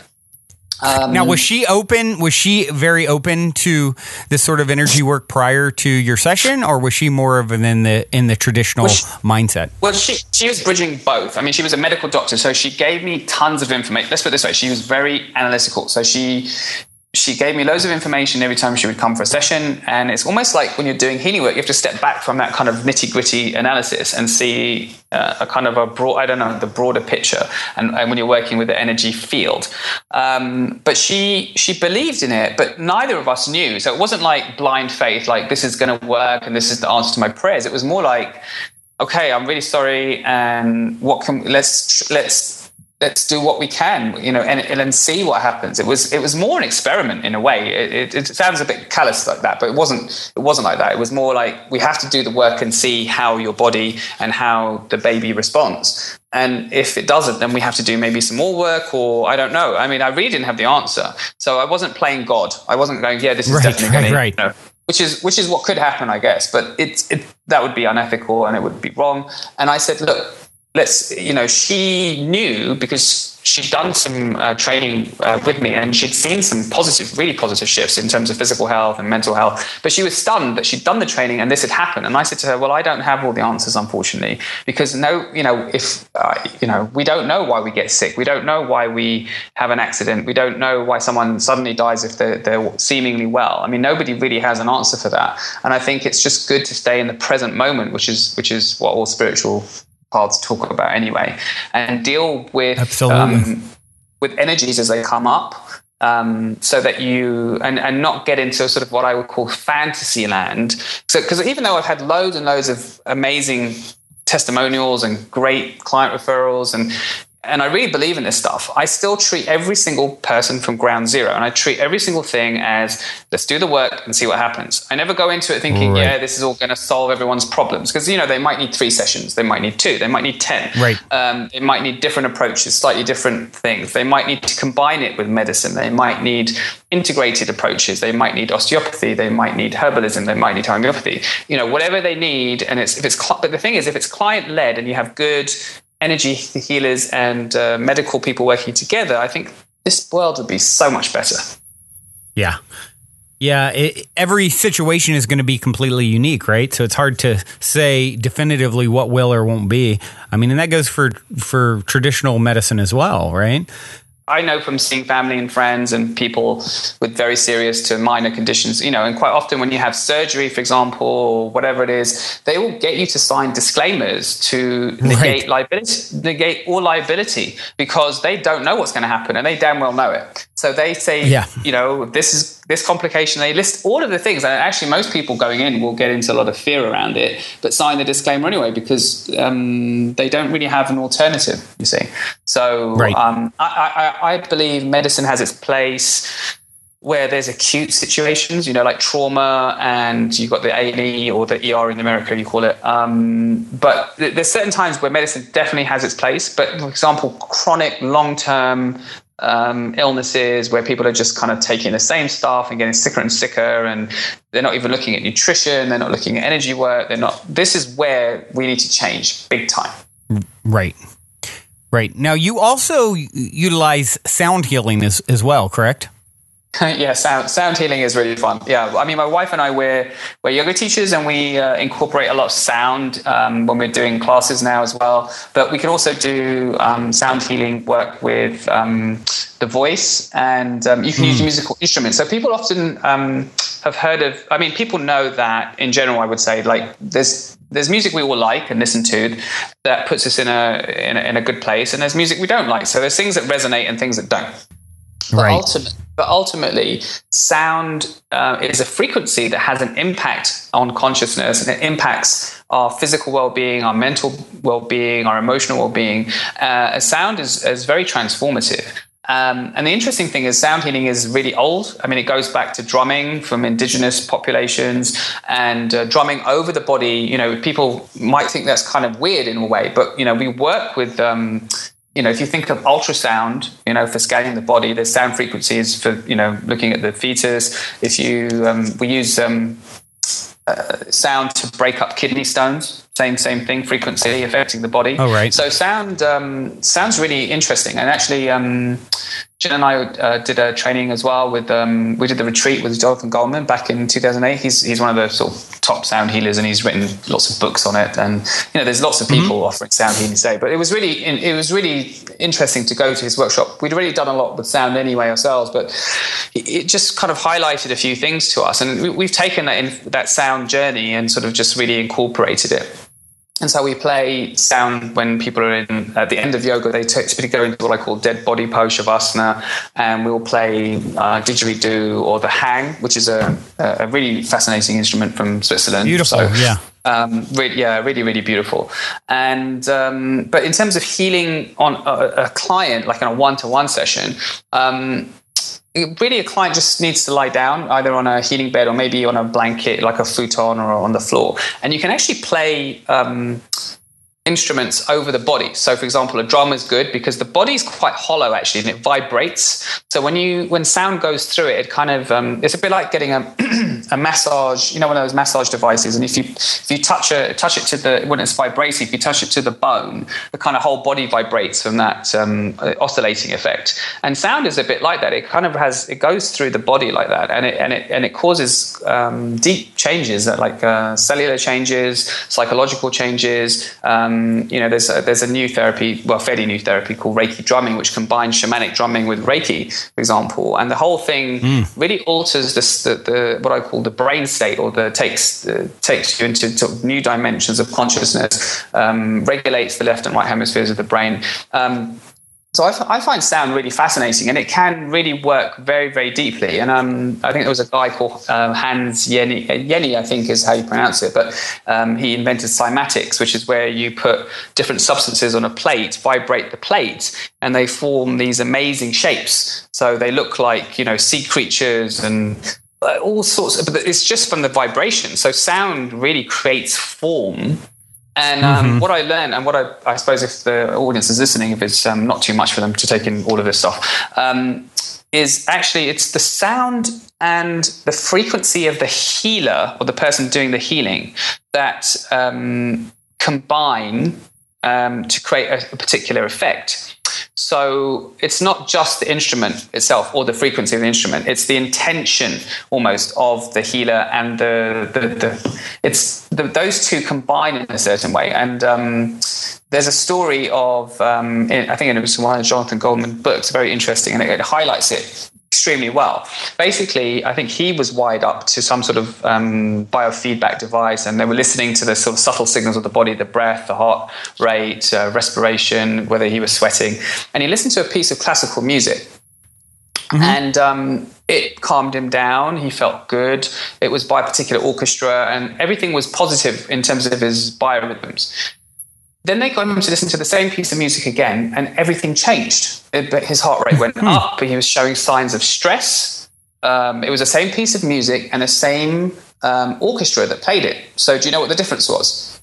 Now, was she open? Was she very open to this sort of energy work prior to your session, or was she more of in the traditional mindset? Well, she was bridging both. I mean, she was a medical doctor, so she gave me tons of information. Let's put it this way: she was very analytical. So she gave me loads of information every time she would come for a session. And it's almost like when you're doing healing work, you have to step back from that kind of nitty-gritty analysis and see a kind of the broader picture. And when you're working with the energy field. But she believed in it, but neither of us knew. So it wasn't like blind faith, like this is going to work and this is the answer to my prayers. It was more like, okay, I'm really sorry. And let's do what we can, and see what happens. It was more an experiment in a way. It sounds a bit callous like that, but it wasn't like that. It was more like we have to do the work and see how your body and how the baby responds. And if it doesn't, then we have to do maybe some more work, or I don't know. I mean, I really didn't have the answer. So I wasn't playing God. I wasn't going, this is definitely going to, which is what could happen, I guess. But that would be unethical and it would be wrong. And I said, look, she knew because she'd done some training with me, and she'd seen some really positive shifts in terms of physical health and mental health. But she was stunned that she'd done the training and this had happened. And I said to her, well, I don't have all the answers, unfortunately, because we don't know why we get sick. We don't know why we have an accident. We don't know why someone suddenly dies if they're seemingly well. I mean, nobody really has an answer for that. And I think it's just good to stay in the present moment, which is what all spiritual paths talk about anyway, and deal with with energies as they come up, so that you and not get into sort of what I would call fantasy land. So, because even though I've had loads and loads of amazing testimonials and great client referrals, and I really believe in this stuff, I still treat every single person from ground zero, and I treat every single thing as, let's do the work and see what happens. I never go into it thinking, yeah, this is all going to solve everyone's problems, because they might need 3 sessions, they might need 2, they might need 10. They might need different approaches, slightly different things. They might need to combine it with medicine. They might need integrated approaches. They might need osteopathy. They might need herbalism. They might need homeopathy. Whatever they need. And but the thing is, if it's client led and you have good energy healers and medical people working together, I think this world would be so much better. Yeah. Every situation is going to be completely unique, right? So it's hard to say definitively what will or won't be. I mean, and that goes for traditional medicine as well, right? I know from seeing family and friends and people with very serious to minor conditions, and quite often when you have surgery, for example, or whatever it is, they will get you to sign disclaimers to negate all liability, because they don't know what's going to happen and they damn well know it. So they say, this complication, they list all of the things. And actually, most people going in will get into a lot of fear around it, but sign the disclaimer anyway, because they don't really have an alternative, you see. So I believe medicine has its place where there's acute situations, like trauma, and you've got the A&E or the ER in America, you call it. But there's certain times where medicine definitely has its place. But for example, chronic, long-term illnesses where people are just kind of taking the same stuff and getting sicker and sicker, and they're not even looking at nutrition, they're not looking at energy work, this is where we need to change big time. Right. Now, you also utilize sound healing as well, correct? Yeah, sound healing is really fun. Yeah, I mean, my wife and I, we're yoga teachers, and we incorporate a lot of sound when we're doing classes now as well. But we can also do sound healing work with the voice, and you can use musical instruments. So people often have heard of, people know that in general, I would say, like there's music we all like and listen to that puts us in a good place, and there's music we don't like. So there's things that resonate and things that don't. But ultimately, sound is a frequency that has an impact on consciousness, and it impacts our physical well-being, our mental well-being, our emotional well-being. Sound is very transformative. And the interesting thing is sound healing is really old. I mean, it goes back to drumming from indigenous populations, and drumming over the body. People might think that's kind of weird in a way, but, we work with... if you think of ultrasound, for scanning the body, there's sound frequencies for, looking at the fetus. If we use sound to break up kidney stones, same thing, frequency affecting the body. Oh, right. So sounds really interesting. And actually, Jen and I did a training as well with, we did the retreat with Jonathan Goldman back in 2008. He's one of the sort of top sound healers, and he's written lots of books on it. And, there's lots of people offering sound healing today, but it was really interesting to go to his workshop. We'd already done a lot with sound anyway ourselves, but it just kind of highlighted a few things to us. And we've taken that sound journey and sort of just really incorporated it. And so we play sound when people are at the end of yoga. They typically go into what I call dead body pose, shavasana, and we'll play didgeridoo or the hang, which is a really fascinating instrument from Switzerland. Beautiful, really, really beautiful. And but in terms of healing on a client, like in a one-to-one session, really a client just needs to lie down either on a healing bed or maybe on a blanket like a futon or on the floor, and you can actually play instruments over the body. So for example, a drum is good because the body's quite hollow actually, and it vibrates. So when sound goes through it, it kind of it's a bit like getting a a massage, one of those massage devices, and if you touch it to the, when it's vibrating, if you touch it to the bone, the kind of whole body vibrates from that oscillating effect. And sound is a bit like that. It kind of it goes through the body like that, and it causes deep changes, like cellular changes, psychological changes. There's a new therapy, fairly new therapy called Reiki drumming, which combines shamanic drumming with Reiki, for example, and the whole thing really alters the what I call the brain state, or takes you into sort of new dimensions of consciousness, regulates the left and right hemispheres of the brain. So I find sound really fascinating, and it can really work very, very deeply. And I think there was a guy called Hans Jenny, I think is how you pronounce it, but he invented cymatics, which is where you put different substances on a plate, vibrate the plate, and they form these amazing shapes. So they look like, sea creatures and all sorts of, but it's just from the vibration. So sound really creates form. And what I learned, and what I suppose if the audience is listening, if it's not too much for them to take in all of this stuff, is actually it's the sound and the frequency of the healer or the person doing the healing that combine to create a particular effect. So it's not just the instrument itself or the frequency of the instrument; it's the intention almost of the healer and those two combine in a certain way. And there's a story of I think it was one of Jonathan Goldman's books, very interesting, and it highlights it extremely well. Basically, I think he was wired up to some sort of biofeedback device, and they were listening to the sort of subtle signals of the body, the breath, the heart rate, respiration, whether he was sweating. And he listened to a piece of classical music. And it calmed him down. He felt good. It was by a particular orchestra, and everything was positive in terms of his biorhythms. Then they got him to listen to the same piece of music again, and everything changed. His heart rate went up, but he was showing signs of stress. It was the same piece of music and the same orchestra that played it. So do you know what the difference was?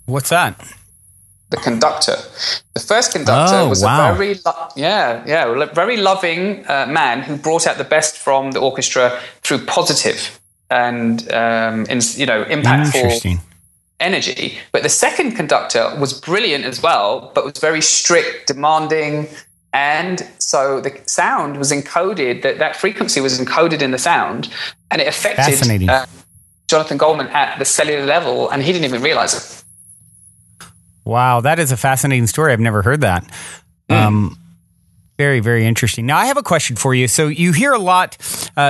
What's that? The conductor. The first conductor was a very loving man who brought out the best from the orchestra through positive and impactful energy. But the second conductor was brilliant as well, but was very strict, demanding, and so the sound was encoded, that frequency was encoded in the sound, and it affected Jonathan Goldman at the cellular level, and he didn't even realize it. Wow, that is a fascinating story. I've never heard that. Very, very interesting. Now, I have a question for you. So you hear a lot,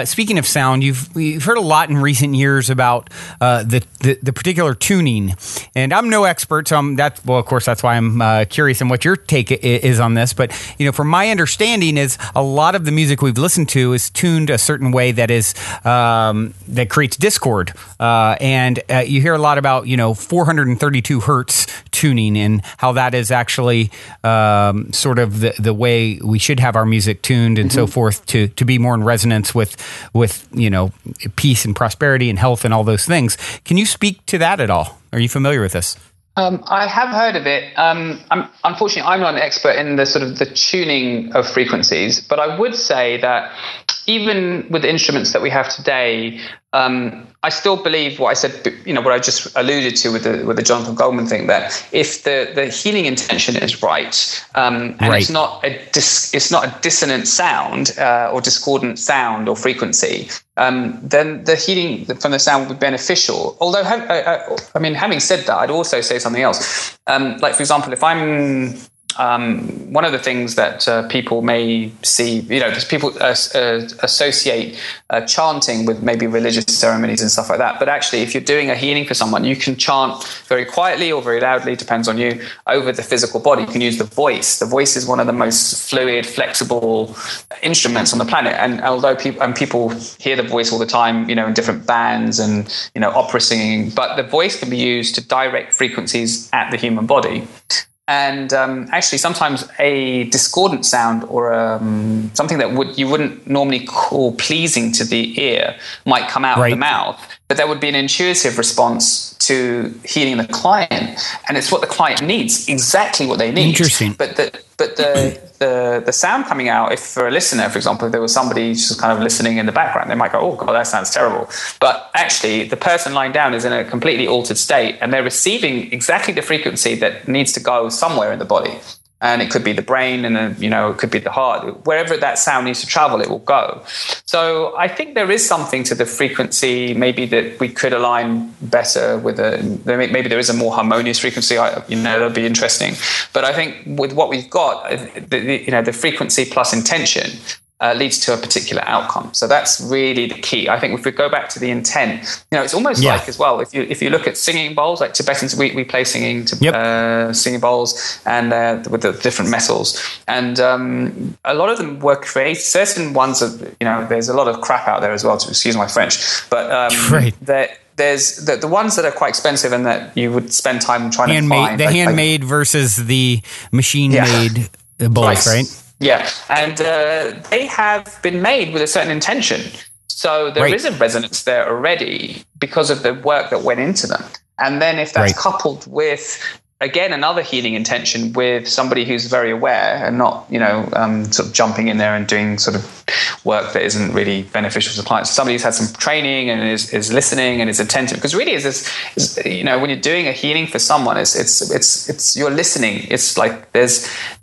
speaking of sound, you've heard a lot in recent years about the particular tuning. And I'm no expert, so of course, that's why I'm curious on what your take is on this. But, from my understanding is a lot of the music we've listened to is tuned a certain way that is that creates discord. And you hear a lot about, 432 hertz tuning and how that is actually sort of the way we should have our music tuned and so forth to be more in resonance with peace and prosperity and health and all those things. Can you speak to that at all? Are you familiar with this? I have heard of it. Unfortunately, I'm not an expert in the sort of the tuning of frequencies, but I would say that even with the instruments that we have today, I still believe what I said, what I just alluded to with the Jonathan Goldman thing, that if the healing intention is right, and it's not a dissonant sound or discordant sound or frequency, then the healing from the sound would be beneficial. Although, having said that, I'd also say something else. Like, for example, if I'm one of the things that people may see, because people associate chanting with maybe religious ceremonies and stuff like that. But actually, if you're doing a healing for someone, you can chant very quietly or very loudly, depends on you, over the physical body. You can use the voice. The voice is one of the most fluid, flexible instruments on the planet. And although people hear the voice all the time, in different bands and, opera singing, but the voice can be used to direct frequencies at the human body. And actually, sometimes a discordant sound or something that you wouldn't normally call pleasing to the ear might come out of the mouth, but there would be an intuitive response to healing the client, and it's what the client needs, exactly what they need. Interesting. But the the sound coming out, if for a listener, for example, if there was somebody just kind of listening in the background, they might go, oh God, that sounds terrible. But actually the person lying down is in a completely altered state and they're receiving exactly the frequency that needs to go somewhere in the body. And it could be the brain, and then, it could be the heart. Wherever that sound needs to travel, it will go. So I think there is something to the frequency, maybe that we could align better with maybe there is a more harmonious frequency. That'll be interesting. But I think with what we've got, the frequency plus intention leads to a particular outcome. So that's really the key. I think if we go back to the intent, it's almost like as well, if you look at singing bowls, like Tibetans, we play singing singing bowls and with the different metals. And a lot of them were created, certain ones are, there's a lot of crap out there as well, to excuse my French, but there's the ones that are quite expensive and that you would spend time trying to find. The handmade versus the machine-made bowls, right? Yeah, and they have been made with a certain intention. So there is a resonance there already because of the work that went into them. And then if that's coupled with, again, another healing intention with somebody who's very aware and not, sort of jumping in there and doing sort of work that isn't really beneficial to the client. So somebody who's had some training and is listening and is attentive, because really when you're doing a healing for someone, it's you're listening. It's like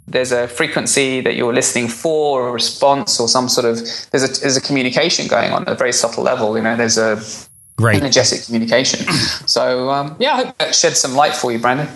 there's a frequency that you're listening for, or a response, or some sort of there's a communication going on at a very subtle level. There's a energetic communication. So I hope that sheds some light for you, Brandon.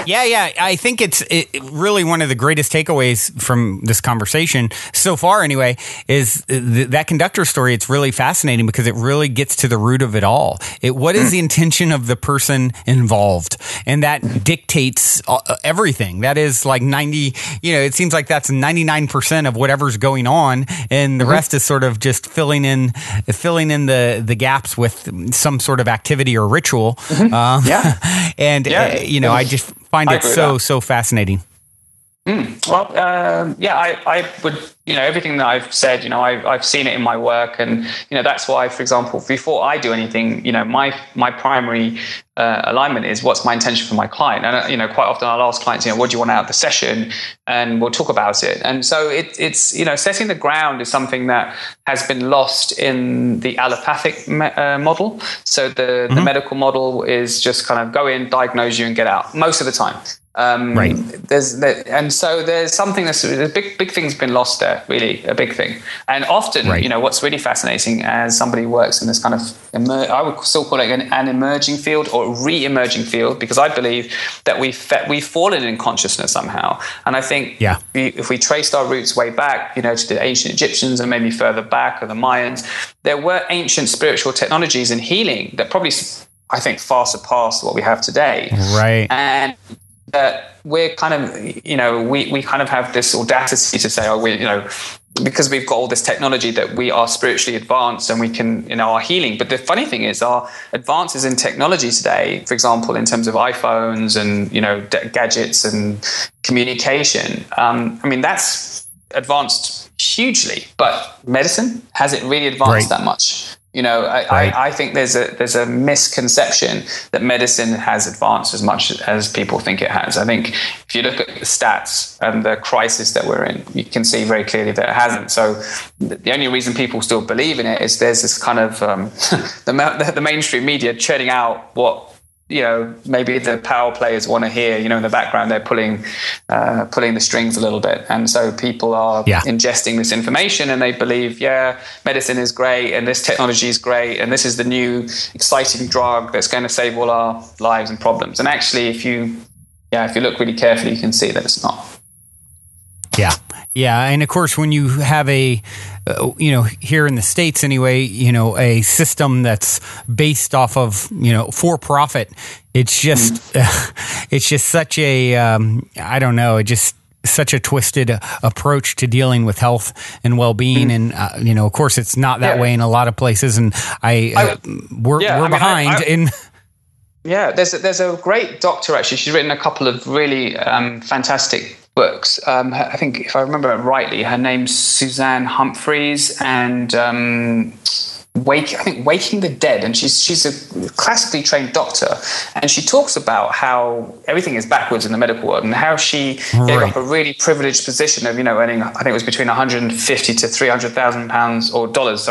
Yeah. I think it's really one of the greatest takeaways from this conversation so far, anyway, is that conductor story. It's really fascinating because it really gets to the root of it all. What is the intention of the person involved? And that dictates everything. That is like 90, it seems like that's 99% of whatever's going on. And the rest is sort of just filling in the gaps with some sort of activity or ritual. I just find it so fascinating. Well, I would, everything that I've said, I've seen it in my work, and that's why, for example, before I do anything, my primary alignment is what's my intention for my client, and quite often I'll ask clients, what do you want out of the session, and we'll talk about it. And so it's setting the ground is something that has been lost in the allopathic model. So the medical model is just kind of go in, diagnose you, and get out most of the time. There's something that's a big thing's been lost there, really a big thing. And often, what's really fascinating as somebody who works in this kind of, I would still call it an emerging field or re-emerging field, because I believe that we've fallen in consciousness somehow. And I think if we traced our roots way back, to the ancient Egyptians and maybe further back, or the Mayans, there were ancient spiritual technologies in healing that probably, I think, far surpassed what we have today. Right. And we're kind of, we kind of have this audacity to say, because we've got all this technology that we are spiritually advanced and we can, are healing. But the funny thing is our advances in technology today, for example, in terms of iPhones and, gadgets and communication, that's advanced hugely. But medicine, has it really advanced that much? I think there's a misconception that medicine has advanced as much as people think it has. I think if you look at the stats and the crisis that we're in, you can see very clearly that it hasn't. So the only reason people still believe in it is there's this kind of the mainstream media churning out what maybe the power players want to hear. In the background they're pulling the strings a little bit, and so people are ingesting this information and they believe medicine is great and this technology is great and this is the new exciting drug that's going to save all our lives and problems. And actually if you look really carefully, you can see that it's not. Yeah, and of course, when you have here in the States anyway, a system that's based off of, for profit, it's just such a, such a twisted approach to dealing with health and well-being. And, of course, it's not that way in a lot of places. And we're behind. There's a great doctor, actually. She's written a couple of really fantastic books. I think if I remember it rightly, her name's Suzanne Humphreys, and Waking the Dead, and she's a classically trained doctor, and she talks about how everything is backwards in the medical world, and how she gave up a really privileged position of earning, I think it was between 150 to 300,000 pounds or dollars,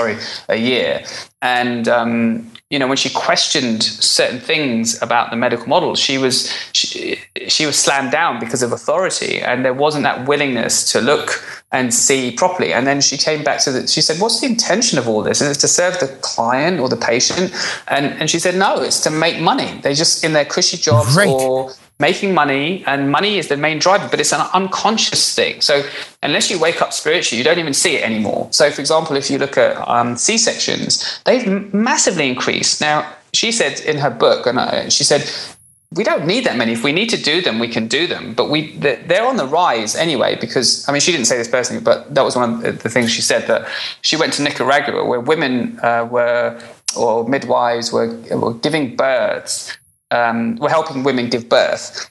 a year, and when she questioned certain things about the medical model, she was slammed down because of authority, and there wasn't that willingness to look and see properly. And then she came back she said, what's the intention of all this? And it's to serve the client or the patient. And she said, no, it's to make money. They just in their cushy jobs or making money, and money is the main driver, but it's an unconscious thing. So unless you wake up spiritually, you don't even see it anymore. So for example, if you look at C-sections, they've massively increased. Now, she said in her book, and she said, we don't need that many. If we need to do them, we can do them. But they're on the rise anyway, because, she didn't say this personally, but that was one of the things she said, that she went to Nicaragua where women or midwives were giving births, were helping women give birth.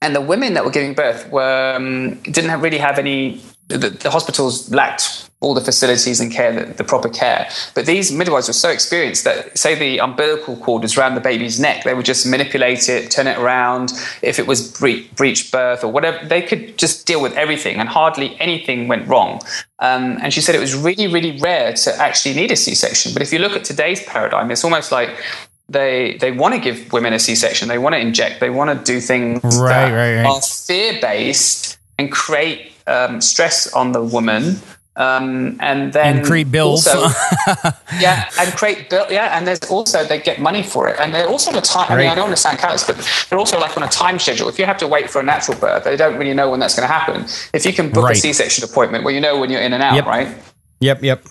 And the women that were giving birth didn't really have any, the hospitals lacked all the facilities and care, the proper care. But these midwives were so experienced that, say the umbilical cord was around the baby's neck, they would just manipulate it, turn it around. If it was breech birth or whatever, they could just deal with everything, and hardly anything went wrong. And she said it was really, really rare to actually need a C-section. But if you look at today's paradigm, it's almost like they want to give women a C-section. They want to inject. They want to do things that are fear-based and create stress on the woman. And create bills. Also, and there's also, they get money for it, and they're also on a time. I don't want to sound callous, but they're also like on a time schedule. If you have to wait for a natural birth, they don't really know when that's going to happen. If you can book a C-section appointment, well, when you're in and out, right? Yep.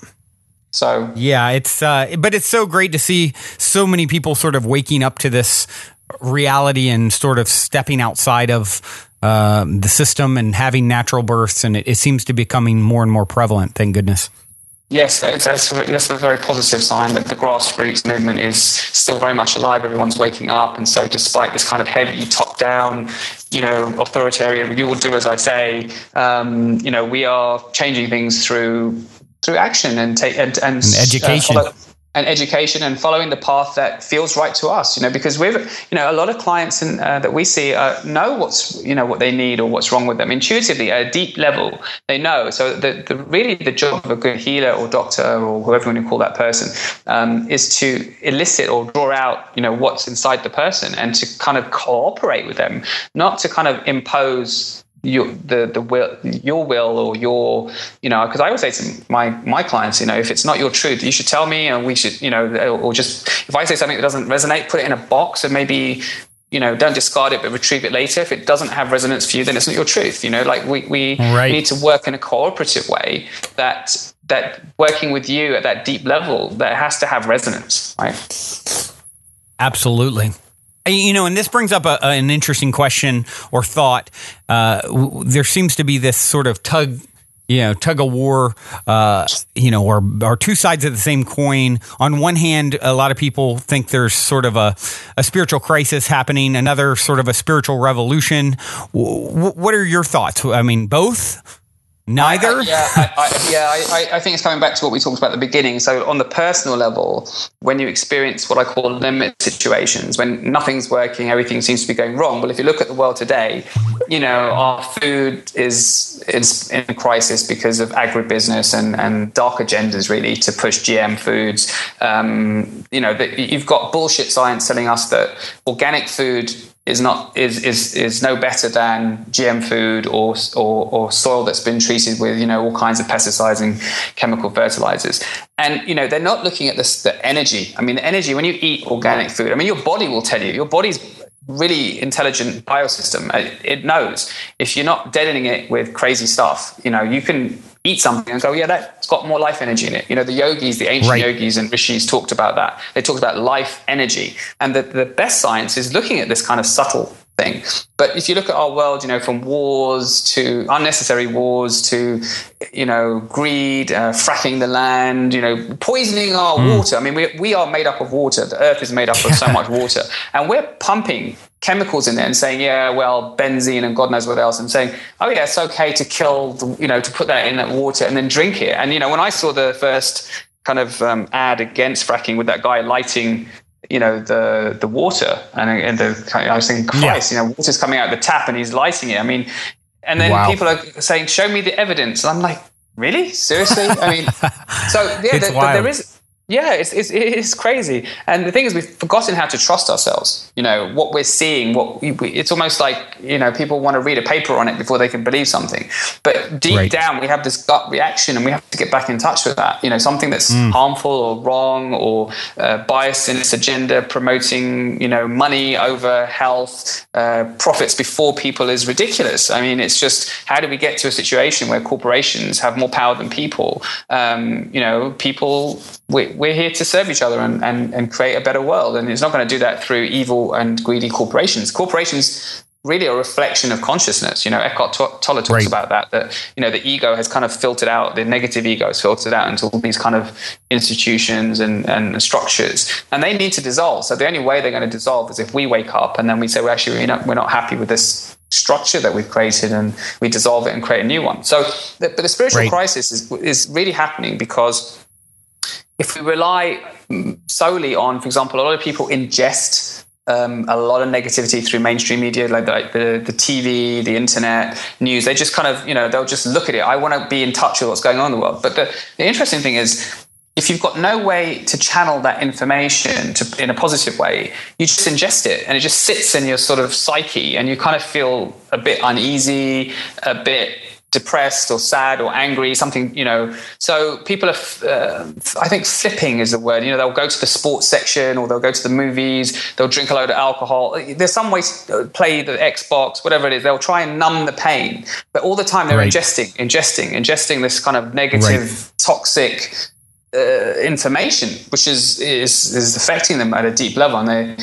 So it's but it's so great to see so many people sort of waking up to this reality and sort of stepping outside of the system and having natural births, and it seems to be becoming more and more prevalent. Thank goodness. Yes, that's a very positive sign that the grassroots movement is still very much alive. Everyone's waking up, and so despite this kind of heavy top-down, authoritarian, you will do as I say, we are changing things through action and education. Education and following the path that feels right to us, because we've, a lot of clients that we see know what they need or what's wrong with them intuitively at a deep level. They know. So the job of a good healer or doctor or whoever you want to call that person is to elicit or draw out, what's inside the person, and to kind of cooperate with them, not to kind of impose your will or your, because I always say to my clients, if it's not your truth, you should tell me, and we should, or just, if I say something that doesn't resonate, put it in a box and maybe, don't discard it, but retrieve it later. If it doesn't have resonance for you, then it's not your truth. We need to work in a cooperative way that working with you at that deep level, that has to have resonance, right? Absolutely. And this brings up an interesting question or thought. There seems to be this sort of tug of war, or two sides of the same coin. On one hand, a lot of people think there's sort of a spiritual crisis happening, another sort of a spiritual revolution. What are your thoughts? Both? Neither? I think it's coming back to what we talked about at the beginning. So on the personal level, when you experience what I call limit situations, when nothing's working, everything seems to be going wrong. Well, if you look at the world today, our food is in a crisis because of agribusiness and dark agendas, really, to push GM foods. You've got bullshit science telling us that organic food is no better than GM food or soil that's been treated with all kinds of pesticides and chemical fertilizers. And they're not looking at the energy. The energy when you eat organic food. Your body will tell you. Your body's really intelligent biosystem. It knows if you're not deadening it with crazy stuff. You can eat something and go, that's got more life energy in it. The yogis, the ancient yogis and rishis talked about that. They talked about life energy. And the best science is looking at this kind of subtle thing. But if you look at our world, from wars to unnecessary wars to, greed, fracking the land, poisoning our water. We are made up of water. The earth is made up of so much water. And we're pumping chemicals in there and saying, benzene and God knows what else, and saying, it's okay to kill, to put that in that water and then drink it. And, when I saw the first kind of ad against fracking with that guy lighting, the water, and I was thinking, Christ, water's coming out of the tap and he's lighting it. I mean, and then people are saying, show me the evidence. And I'm like, really? Seriously? I mean, so there is. Yeah, it is crazy. And the thing is, we've forgotten how to trust ourselves. What we're seeing, it's almost like, people want to read a paper on it before they can believe something. But deep down, we have this gut reaction and we have to get back in touch with that. Something that's harmful or wrong or biased in its agenda, promoting, money over health, profits before people is ridiculous. I mean, it's just, how do we get to a situation where corporations have more power than people? People... We're here to serve each other and create a better world. And it's not going to do that through evil and greedy corporations. Corporations really are a reflection of consciousness. Eckhart Tolle talks about that the ego has kind of filtered out, the negative ego has filtered out into all these kind of institutions and structures. And they need to dissolve. So the only way they're going to dissolve is if we wake up and then we say, well, actually, we're not happy with this structure that we've created, and we dissolve it and create a new one. So but the spiritual crisis is really happening because if we rely solely on, for example, a lot of people ingest a lot of negativity through mainstream media, like the TV, the internet, news. They just kind of, they'll just look at it. I want to be in touch with what's going on in the world. But the interesting thing is, if you've got no way to channel that information in a positive way, you just ingest it and it just sits in your sort of psyche and you kind of feel a bit uneasy, a bit depressed or sad or angry, something, so people are, I think flipping is the word, they'll go to the sports section or they'll go to the movies, they'll drink a load of alcohol. There's some ways to play the Xbox, whatever it is, they'll try and numb the pain, but all the time they're ingesting this kind of negative, toxic information, which is affecting them at a deep level. And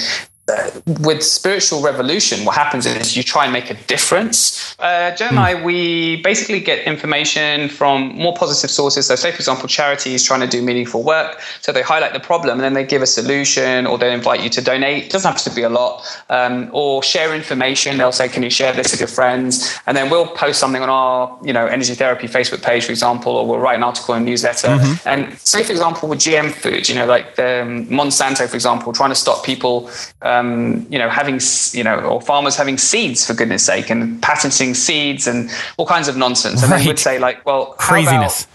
with spiritual revolution, what happens is you try and make a difference. Jen and I, we basically get information from more positive sources. So say, for example, charities trying to do meaningful work. So they highlight the problem and then they give a solution, or they invite you to donate. It doesn't have to be a lot. Or share information. They'll say, can you share this with your friends? And then we'll post something on our, energy therapy Facebook page, for example, or we'll write an article in a newsletter. And say, for example, with GM foods, like Monsanto, for example, trying to stop people having, or farmers having seeds, for goodness sake, and patenting seeds and all kinds of nonsense. And they would say, like, well, craziness.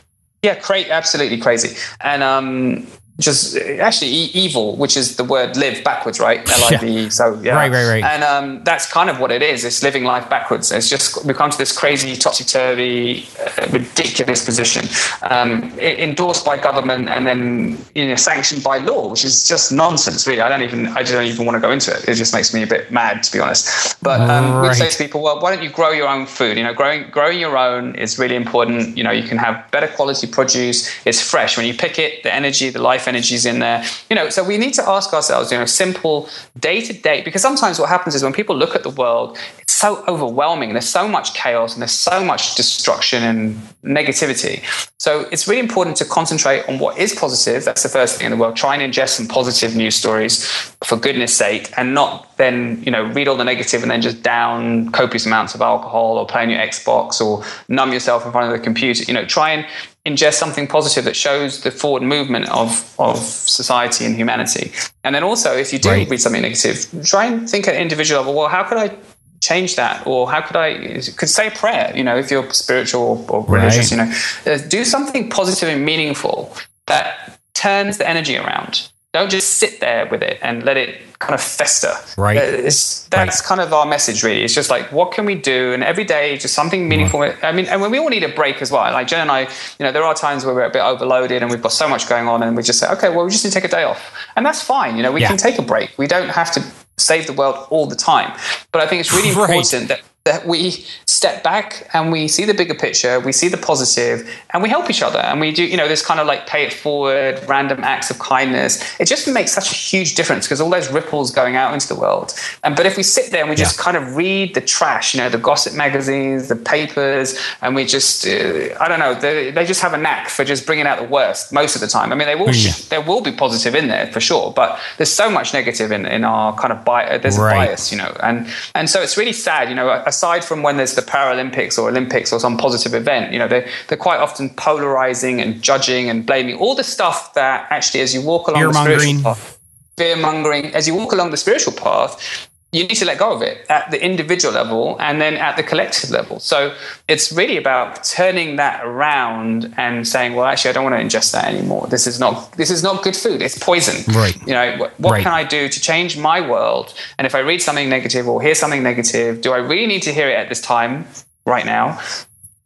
Absolutely crazy. And just actually evil, which is the word live backwards, right? L-I-V. So Right. And that's kind of what it is. It's living life backwards. It's just become to this crazy, topsy-turvy, ridiculous position, endorsed by government and then sanctioned by law, which is just nonsense, really. I don't even want to go into it. It just makes me a bit mad, to be honest. But we say to people, well, why don't you grow your own food? Growing your own is really important. You can have better quality produce. It's fresh. When you pick it, the energy, the life energies in there, so we need to ask ourselves, simple day-to-day, because sometimes what happens is when people look at the world, it's so overwhelming, there's so much chaos and there's so much destruction and negativity. So it's really important to concentrate on what is positive. That's the first thing in the world. Try and ingest some positive news stories, for goodness sake, and not then, read all the negative and then just down copious amounts of alcohol or play on your Xbox or numb yourself in front of the computer. Try and ingest something positive that shows the forward movement of society and humanity. And then also, if you do read something negative, try and think at an individual level, well, how could I change that? Or how could I say a prayer, if you're spiritual or religious, do something positive and meaningful that turns the energy around. Don't just sit there with it and let it kind of fester. Right. That's kind of our message, really. It's just like, what can we do? And every day, just something meaningful. I mean, and when we all need a break as well. Like Jen and I, there are times where we're a bit overloaded and we've got so much going on, and we just say, okay, well, we just need to take a day off. And that's fine. We can take a break. We don't have to save the world all the time. But I think it's really important that we step back and we see the bigger picture, we see the positive, and we help each other. And we do, this kind of like pay it forward, random acts of kindness. It just makes such a huge difference because all those ripples going out into the world. But if we sit there and we just kind of read the trash, the gossip magazines, the papers, and we just, I don't know, they just have a knack for just bringing out the worst most of the time. I mean, there will be positive in there for sure, but there's so much negative in our kind of bias. There's a bias, and so it's really sad. I aside from when there's the Paralympics or Olympics or some positive event, they're quite often polarizing and judging and blaming, all the stuff that actually, as you walk along the spiritual path, fear-mongering, as you walk along the spiritual path, you need to let go of it at the individual level and then at the collective level. So it's really about turning that around and saying, well, actually, I don't want to ingest that anymore. This is not good food. It's poison. Right. What can I do to change my world? And if I read something negative or hear something negative, do I really need to hear it at this time right now?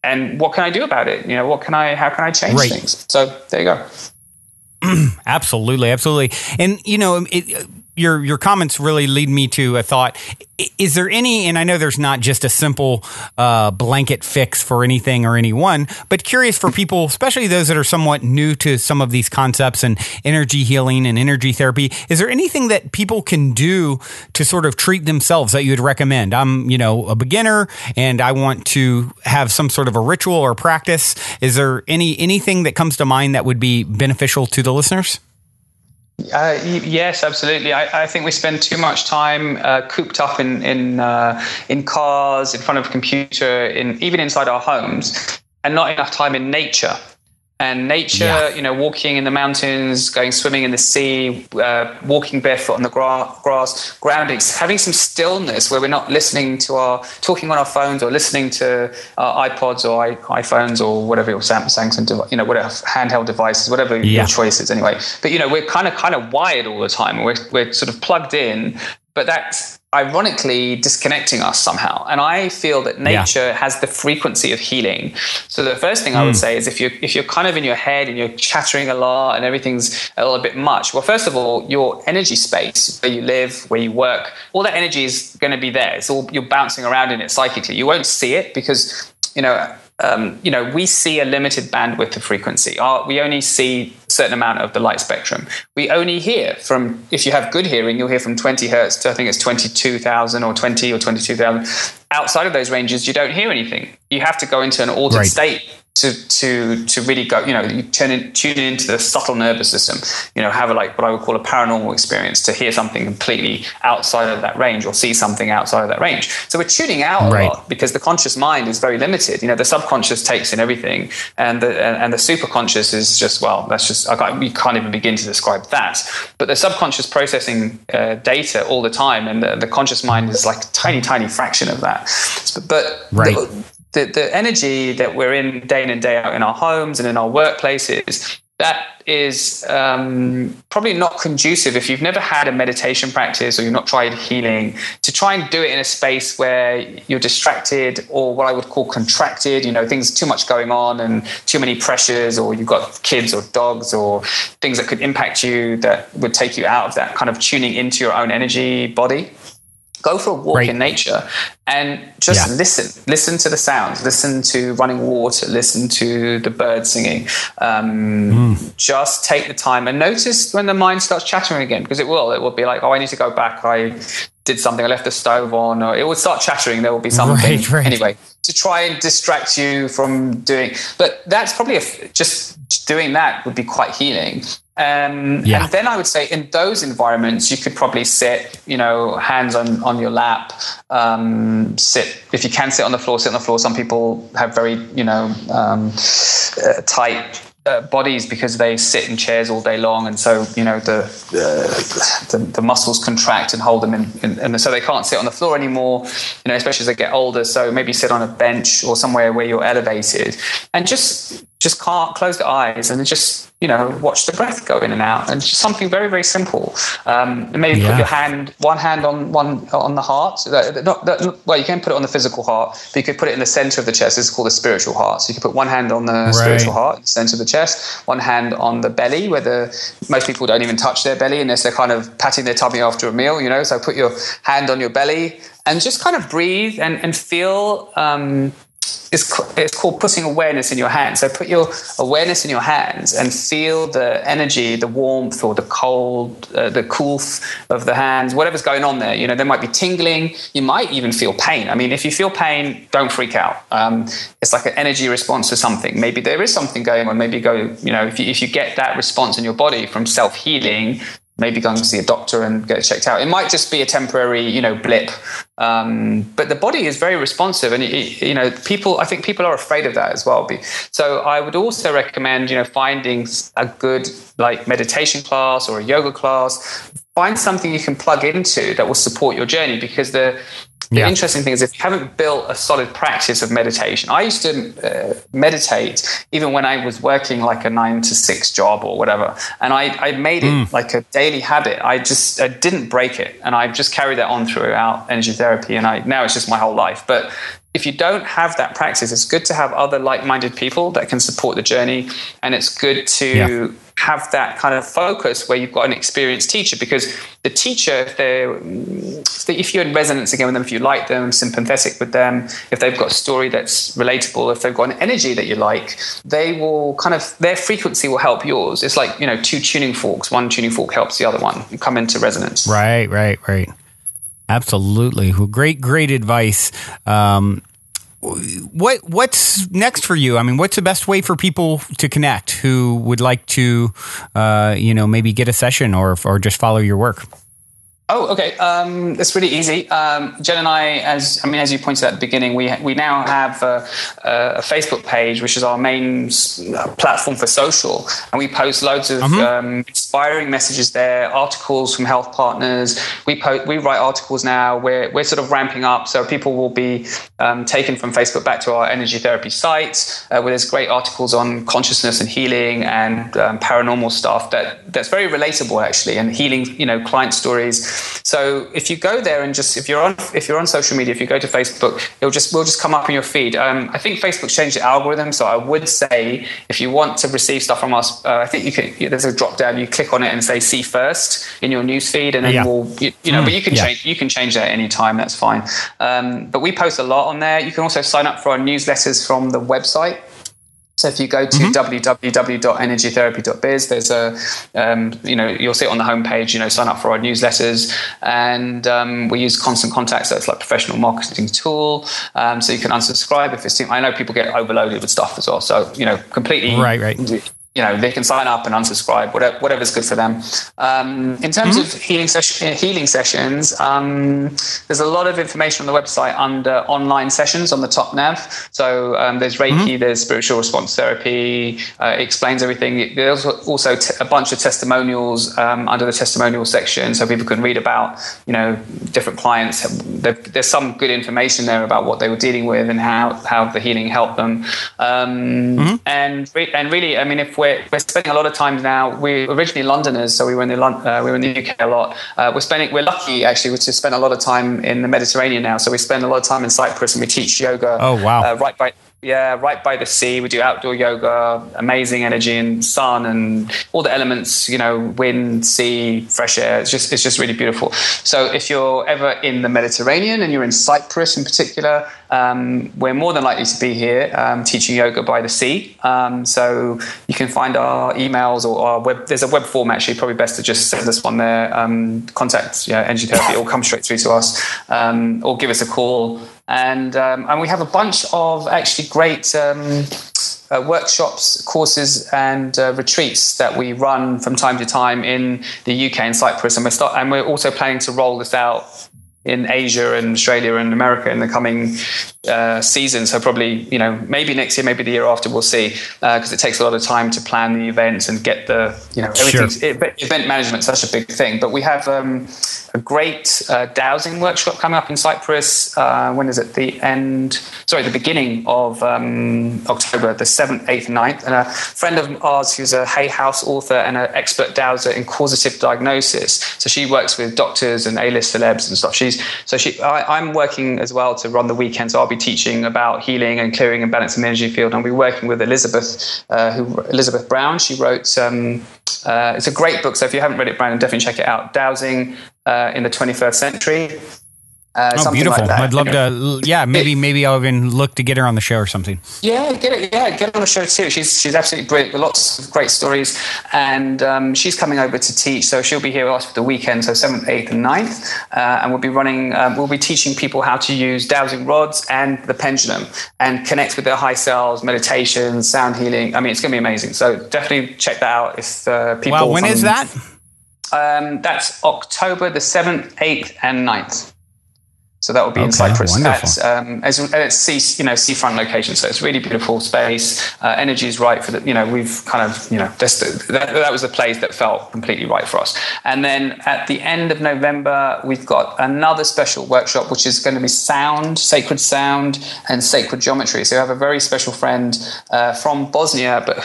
And what can I do about it? How can I change things? So there you go. Absolutely. And, your comments really lead me to a thought. Is there any, and I know there's not just a simple blanket fix for anything or anyone, but curious for people, especially those that are somewhat new to some of these concepts and energy healing and energy therapy, is there anything that people can do to sort of treat themselves that you would recommend? I'm, a beginner and I want to have some sort of a ritual or practice. Is there anything that comes to mind that would be beneficial to the listeners? Yes, absolutely. I think we spend too much time cooped up in cars, in front of a computer, even inside our homes, and not enough time in nature. And nature, walking in the mountains, going swimming in the sea, walking barefoot on the grass, grounding, having some stillness where we're not listening to talking on our phones or listening to our iPods or iPhones or whatever your Samsungs and whatever handheld devices, whatever your choice is anyway. But we're kind of wired all the time. We're sort of plugged in, but that's ironically disconnecting us somehow. And I feel that nature has the frequency of healing. So the first thing I would say is if you're kind of in your head and you're chattering a lot and everything's a little bit much, well, first of all, your energy space, where you live, where you work, all that energy is going to be there. It's all, you're bouncing around in it psychically. You won't see it because, we see a limited bandwidth of frequency. We only see a certain amount of the light spectrum. We only hear from, if you have good hearing, you'll hear from 20 hertz to, I think it's 22,000 or 20 or 22,000. Outside of those ranges, you don't hear anything. You have to go into an altered state to really go, you tune into the subtle nervous system, have what I would call a paranormal experience, to hear something completely outside of that range or see something outside of that range. So we're tuning out a lot because the conscious mind is very limited. The subconscious takes in everything, and the superconscious is just, we can't even begin to describe that. But the subconscious processing data all the time, and the conscious mind is like a tiny, tiny fraction of that. But the energy that we're in day in and day out in our homes and in our workplaces, that is probably not conducive, if you've never had a meditation practice or you've not tried healing, to try and do it in a space where you're distracted or what I would call contracted, things too much going on and too many pressures, or you've got kids or dogs or things that could impact you that would take you out of that kind of tuning into your own energy body. Go for a walk in nature and just listen to the sounds, listen to running water, listen to the birds singing. Just take the time and notice when the mind starts chattering again, because it will be like, I need to go back. I did something, I left the stove on, or it will start chattering. There will be something anyway to try and distract you from doing. But that's probably just doing that would be quite healing. And then I would say in those environments, you could probably sit, hands on your lap, sit, if you can sit on the floor, sit on the floor. Some people have very, tight bodies because they sit in chairs all day long, and so the muscles contract and hold them in, and so they can't sit on the floor anymore, especially as they get older. So maybe sit on a bench or somewhere where you're elevated, and just can't close the eyes and just watch the breath go in and out, and just something very, very simple. Maybe put one hand on the heart. You can put it on the physical heart, but you could put it in the center of the chest. This is called the spiritual heart. So you could put one hand on the spiritual heart, the center of the chest, one hand on the belly, where most people don't even touch their belly unless they're kind of patting their tummy after a meal. So put your hand on your belly and just kind of breathe and feel. It's called putting awareness in your hands. So put your awareness in your hands and feel the energy, the warmth or the cold, the coolth of the hands, whatever's going on there. There might be tingling. You might even feel pain. I mean, if you feel pain, don't freak out. It's like an energy response to something. Maybe there is something going on. Maybe if you get that response in your body from self-healing, maybe go and see a doctor and get it checked out. It might just be a temporary, blip. But the body is very responsive, and I think people are afraid of that as well. So I would also recommend, finding a good like meditation class or a yoga class. Find something you can plug into that will support your journey, because the interesting thing is, if you haven't built a solid practice of meditation, I used to meditate even when I was working like a 9 to 6 job or whatever. And I made it like a daily habit. I didn't break it. And I've just carried that on throughout energy therapy. And now it's just my whole life. But if you don't have that practice, it's good to have other like-minded people that can support the journey. And it's good to have that kind of focus where you've got an experienced teacher, because the teacher, if you're in resonance again with them, if you like them, sympathetic with them, if they've got a story that's relatable, if they've got an energy that you like, they will their frequency will help yours. It's like, 2 tuning forks. One tuning fork helps the other one come into resonance. Right. Absolutely. Well, great advice. What's next for you? I mean, what's the best way for people to connect who would like to, maybe get a session or just follow your work? Oh, okay. It's really easy. Jen and I, as you pointed out at the beginning, we now have a Facebook page, which is our main platform for social, and we post loads of inspiring messages there, articles from health partners. We write articles now. We're sort of ramping up, so people will be taken from Facebook back to our energy therapy site, where there's great articles on consciousness and healing and paranormal stuff that's very relatable actually, and healing, client stories. So if you go there and if you're on social media, if you go to Facebook, we'll just come up in your feed. I think Facebook's changed the algorithm, so I would say if you want to receive stuff from us, I think there's a drop down. You click on it and say "see first" in your news feed, and then but you can change that at any time. That's fine. But we post a lot on there. You can also sign up for our newsletters from the website. So if you go to www.energytherapy.biz, there's you'll see it on the homepage, sign up for our newsletters. And we use Constant Contact, so it's like a professional marketing tool. So you can unsubscribe if it's I know people get overloaded with stuff as well. So, completely... Right. They can sign up and unsubscribe, whatever's good for them. In terms of healing sessions, there's a lot of information on the website under online sessions on the top nav. So there's Reiki, there's spiritual response therapy. It explains everything. There's also a bunch of testimonials under the testimonial section, so people can read about different clients. There's some good information there about what they were dealing with and how the healing helped them. And really, if we're spending a lot of time now. We're originally Londoners, so we were in the UK a lot. We're lucky actually to spend a lot of time in the Mediterranean now. So we spend a lot of time in Cyprus, and we teach yoga. Oh wow! Right by the sea. We do outdoor yoga, amazing energy and sun and all the elements, wind, sea, fresh air. It's just really beautiful. So if you're ever in the Mediterranean and you're in Cyprus in particular, we're more than likely to be here teaching yoga by the sea. So you can find our emails or our web. There's a web form actually. Probably best to just send us one there. Contact energy therapy or come straight through to us or give us a call. And we have a bunch of actually great workshops, courses, and retreats that we run from time to time in the UK and Cyprus, and we're also planning to roll this out in Asia and Australia and America in the coming season. So probably, maybe next year, maybe the year after, we'll see, because it takes a lot of time to plan the events and get the, everything. Sure. Event management is such a big thing. But we have a great dowsing workshop coming up in Cyprus. When is it? The beginning of October, the 7th, 8th, 9th. And a friend of ours who's a Hay House author and an expert dowser in causative diagnosis. So she works with doctors and A-list celebs and stuff. I'm working as well to run the weekend. So I'll be teaching about healing and clearing and balancing the energy field. And I'll be working with Elizabeth Brown. She wrote, it's a great book. So if you haven't read it, Brandon, definitely check it out. Dowsing in the 21st Century. Beautiful. Like that. I'd love to. Yeah, maybe I'll even look to get her on the show or something. Yeah, get her on the show too. She's absolutely brilliant with lots of great stories, and she's coming over to teach. So she'll be here with us for the weekend. So 7th, 8th, and 9th, and we'll be running. We'll be teaching people how to use dowsing rods and the pendulum and connect with their high selves, meditation, sound healing. It's going to be amazing. So definitely check that out if people. Wow, when is that? That's October the 7th, 8th, and 9th. So that will be in Cyprus. It's seafront location, so it's really beautiful space. Energy is right for the. We've kind of that was the place that felt completely right for us. And then at the end of November, we've got another special workshop, which is going to be sacred sound, and sacred geometry. So I have a very special friend from Bosnia, but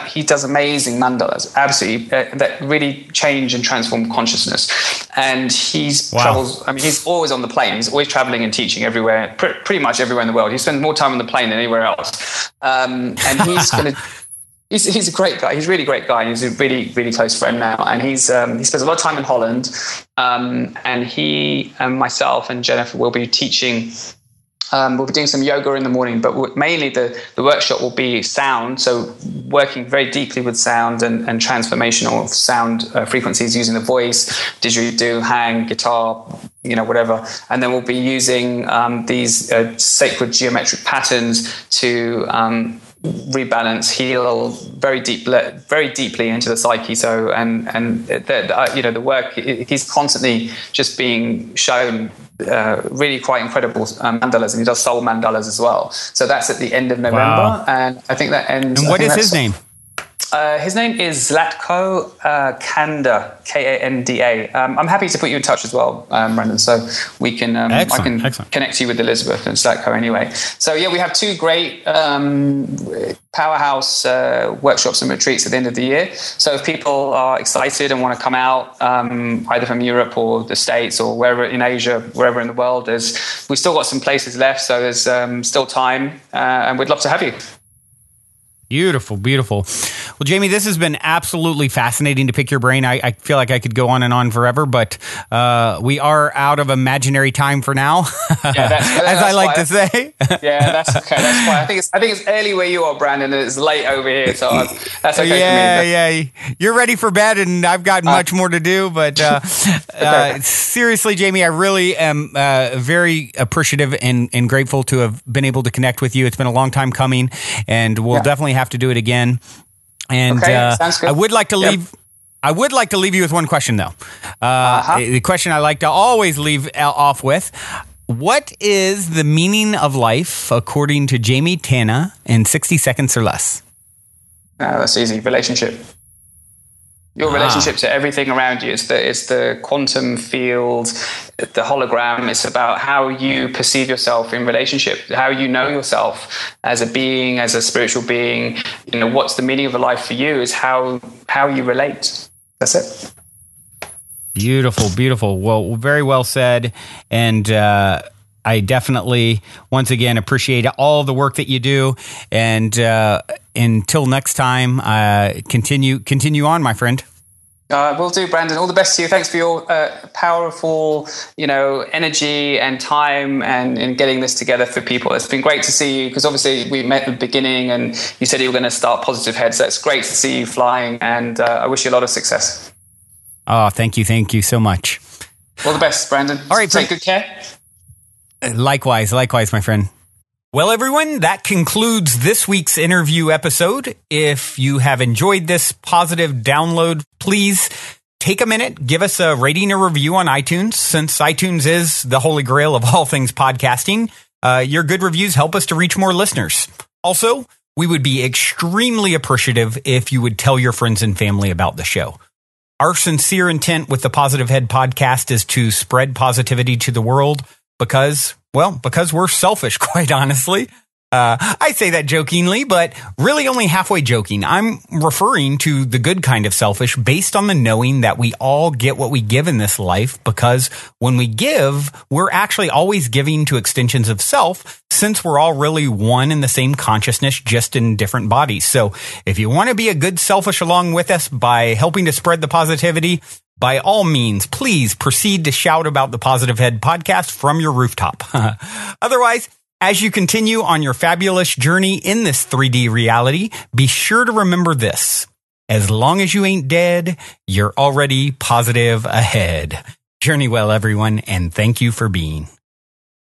he does amazing mandalas, absolutely that really change and transform consciousness. And travels. I mean, he's always on the plane. He's always traveling and teaching everywhere, pretty much everywhere in the world. He spends more time on the plane than anywhere else. And he's a great guy. He's a really great guy. He's a really, really close friend now. And he spends a lot of time in Holland. And he and myself and Jennifer will be teaching. We'll be doing some yoga in the morning, but mainly the workshop will be sound. So working very deeply with sound and transformational sound frequencies using the voice, didgeridoo, hang, guitar, whatever. And then we'll be using these sacred geometric patterns to rebalance, heal very deeply into the psyche. So the work, he's constantly just being shown really quite incredible mandalas, and he does soul mandalas as well. So that's at the end of November, and I think that ends. And what is his name? His name is Zlatko Kanda, Kanda. I'm happy to put you in touch as well, Brandon, so we can I can connect you with Elizabeth and Zlatko anyway. So yeah, we have two great powerhouse workshops and retreats at the end of the year. So if people are excited and want to come out, either from Europe or the States or wherever in Asia, wherever in the world, we've still got some places left, so there's still time, and we'd love to have you. Beautiful, beautiful. Well, Jaime, this has been absolutely fascinating to pick your brain. I feel like I could go on and on forever, but we are out of imaginary time for now, as I like to say. Yeah, that's okay. That's fine. I think it's early where you are, Brandon, and it's late over here, so that's okay for me. Yeah. You're ready for bed, and I've got much more to do. But seriously, Jaime, I really am very appreciative and grateful to have been able to connect with you. It's been a long time coming, and we'll definitely have to do it again. And sounds good. I would like to leave. I would like to leave you with one question, though. The question I like to always leave off with: what is the meaning of life according to Jaime Tanna in 60 seconds or less? That's easy. Relationship. Your relationship to everything around you. It's the quantum field, the hologram. It's about how you perceive yourself in relationship, how you know yourself as a being, as a spiritual being. What's the meaning of a life for you is how you relate. That's it. Beautiful, beautiful. Well, very well said. And I definitely, once again, appreciate all the work that you do. And until next time, continue on, my friend. Will do, Brandon. All the best to you. Thanks for your powerful, energy and time and in getting this together for people. It's been great to see you, because obviously we met at the beginning and you said you were going to start Positive Head. So it's great to see you flying, and I wish you a lot of success. Oh, thank you. Thank you so much. All the best, Brandon. All right. Take good care. Likewise, my friend. Well, everyone, that concludes this week's interview episode. If you have enjoyed this positive download, please take a minute, give us a rating or review on iTunes, since iTunes is the holy grail of all things podcasting. Your good reviews help us to reach more listeners. Also, we would be extremely appreciative if you would tell your friends and family about the show. Our sincere intent with the Positive Head podcast is to spread positivity to the world because we're selfish, quite honestly. I say that jokingly, but really only halfway joking. I'm referring to the good kind of selfish based on the knowing that we all get what we give in this life, because when we give, we're actually always giving to extensions of self, since we're all really one in the same consciousness, just in different bodies. So if you want to be a good selfish along with us by helping to spread the positivity, by all means, please proceed to shout about the Positive Head podcast from your rooftop. Otherwise, as you continue on your fabulous journey in this 3D reality, be sure to remember this: as long as you ain't dead, you're already positive ahead. Journey well, everyone, and thank you for being.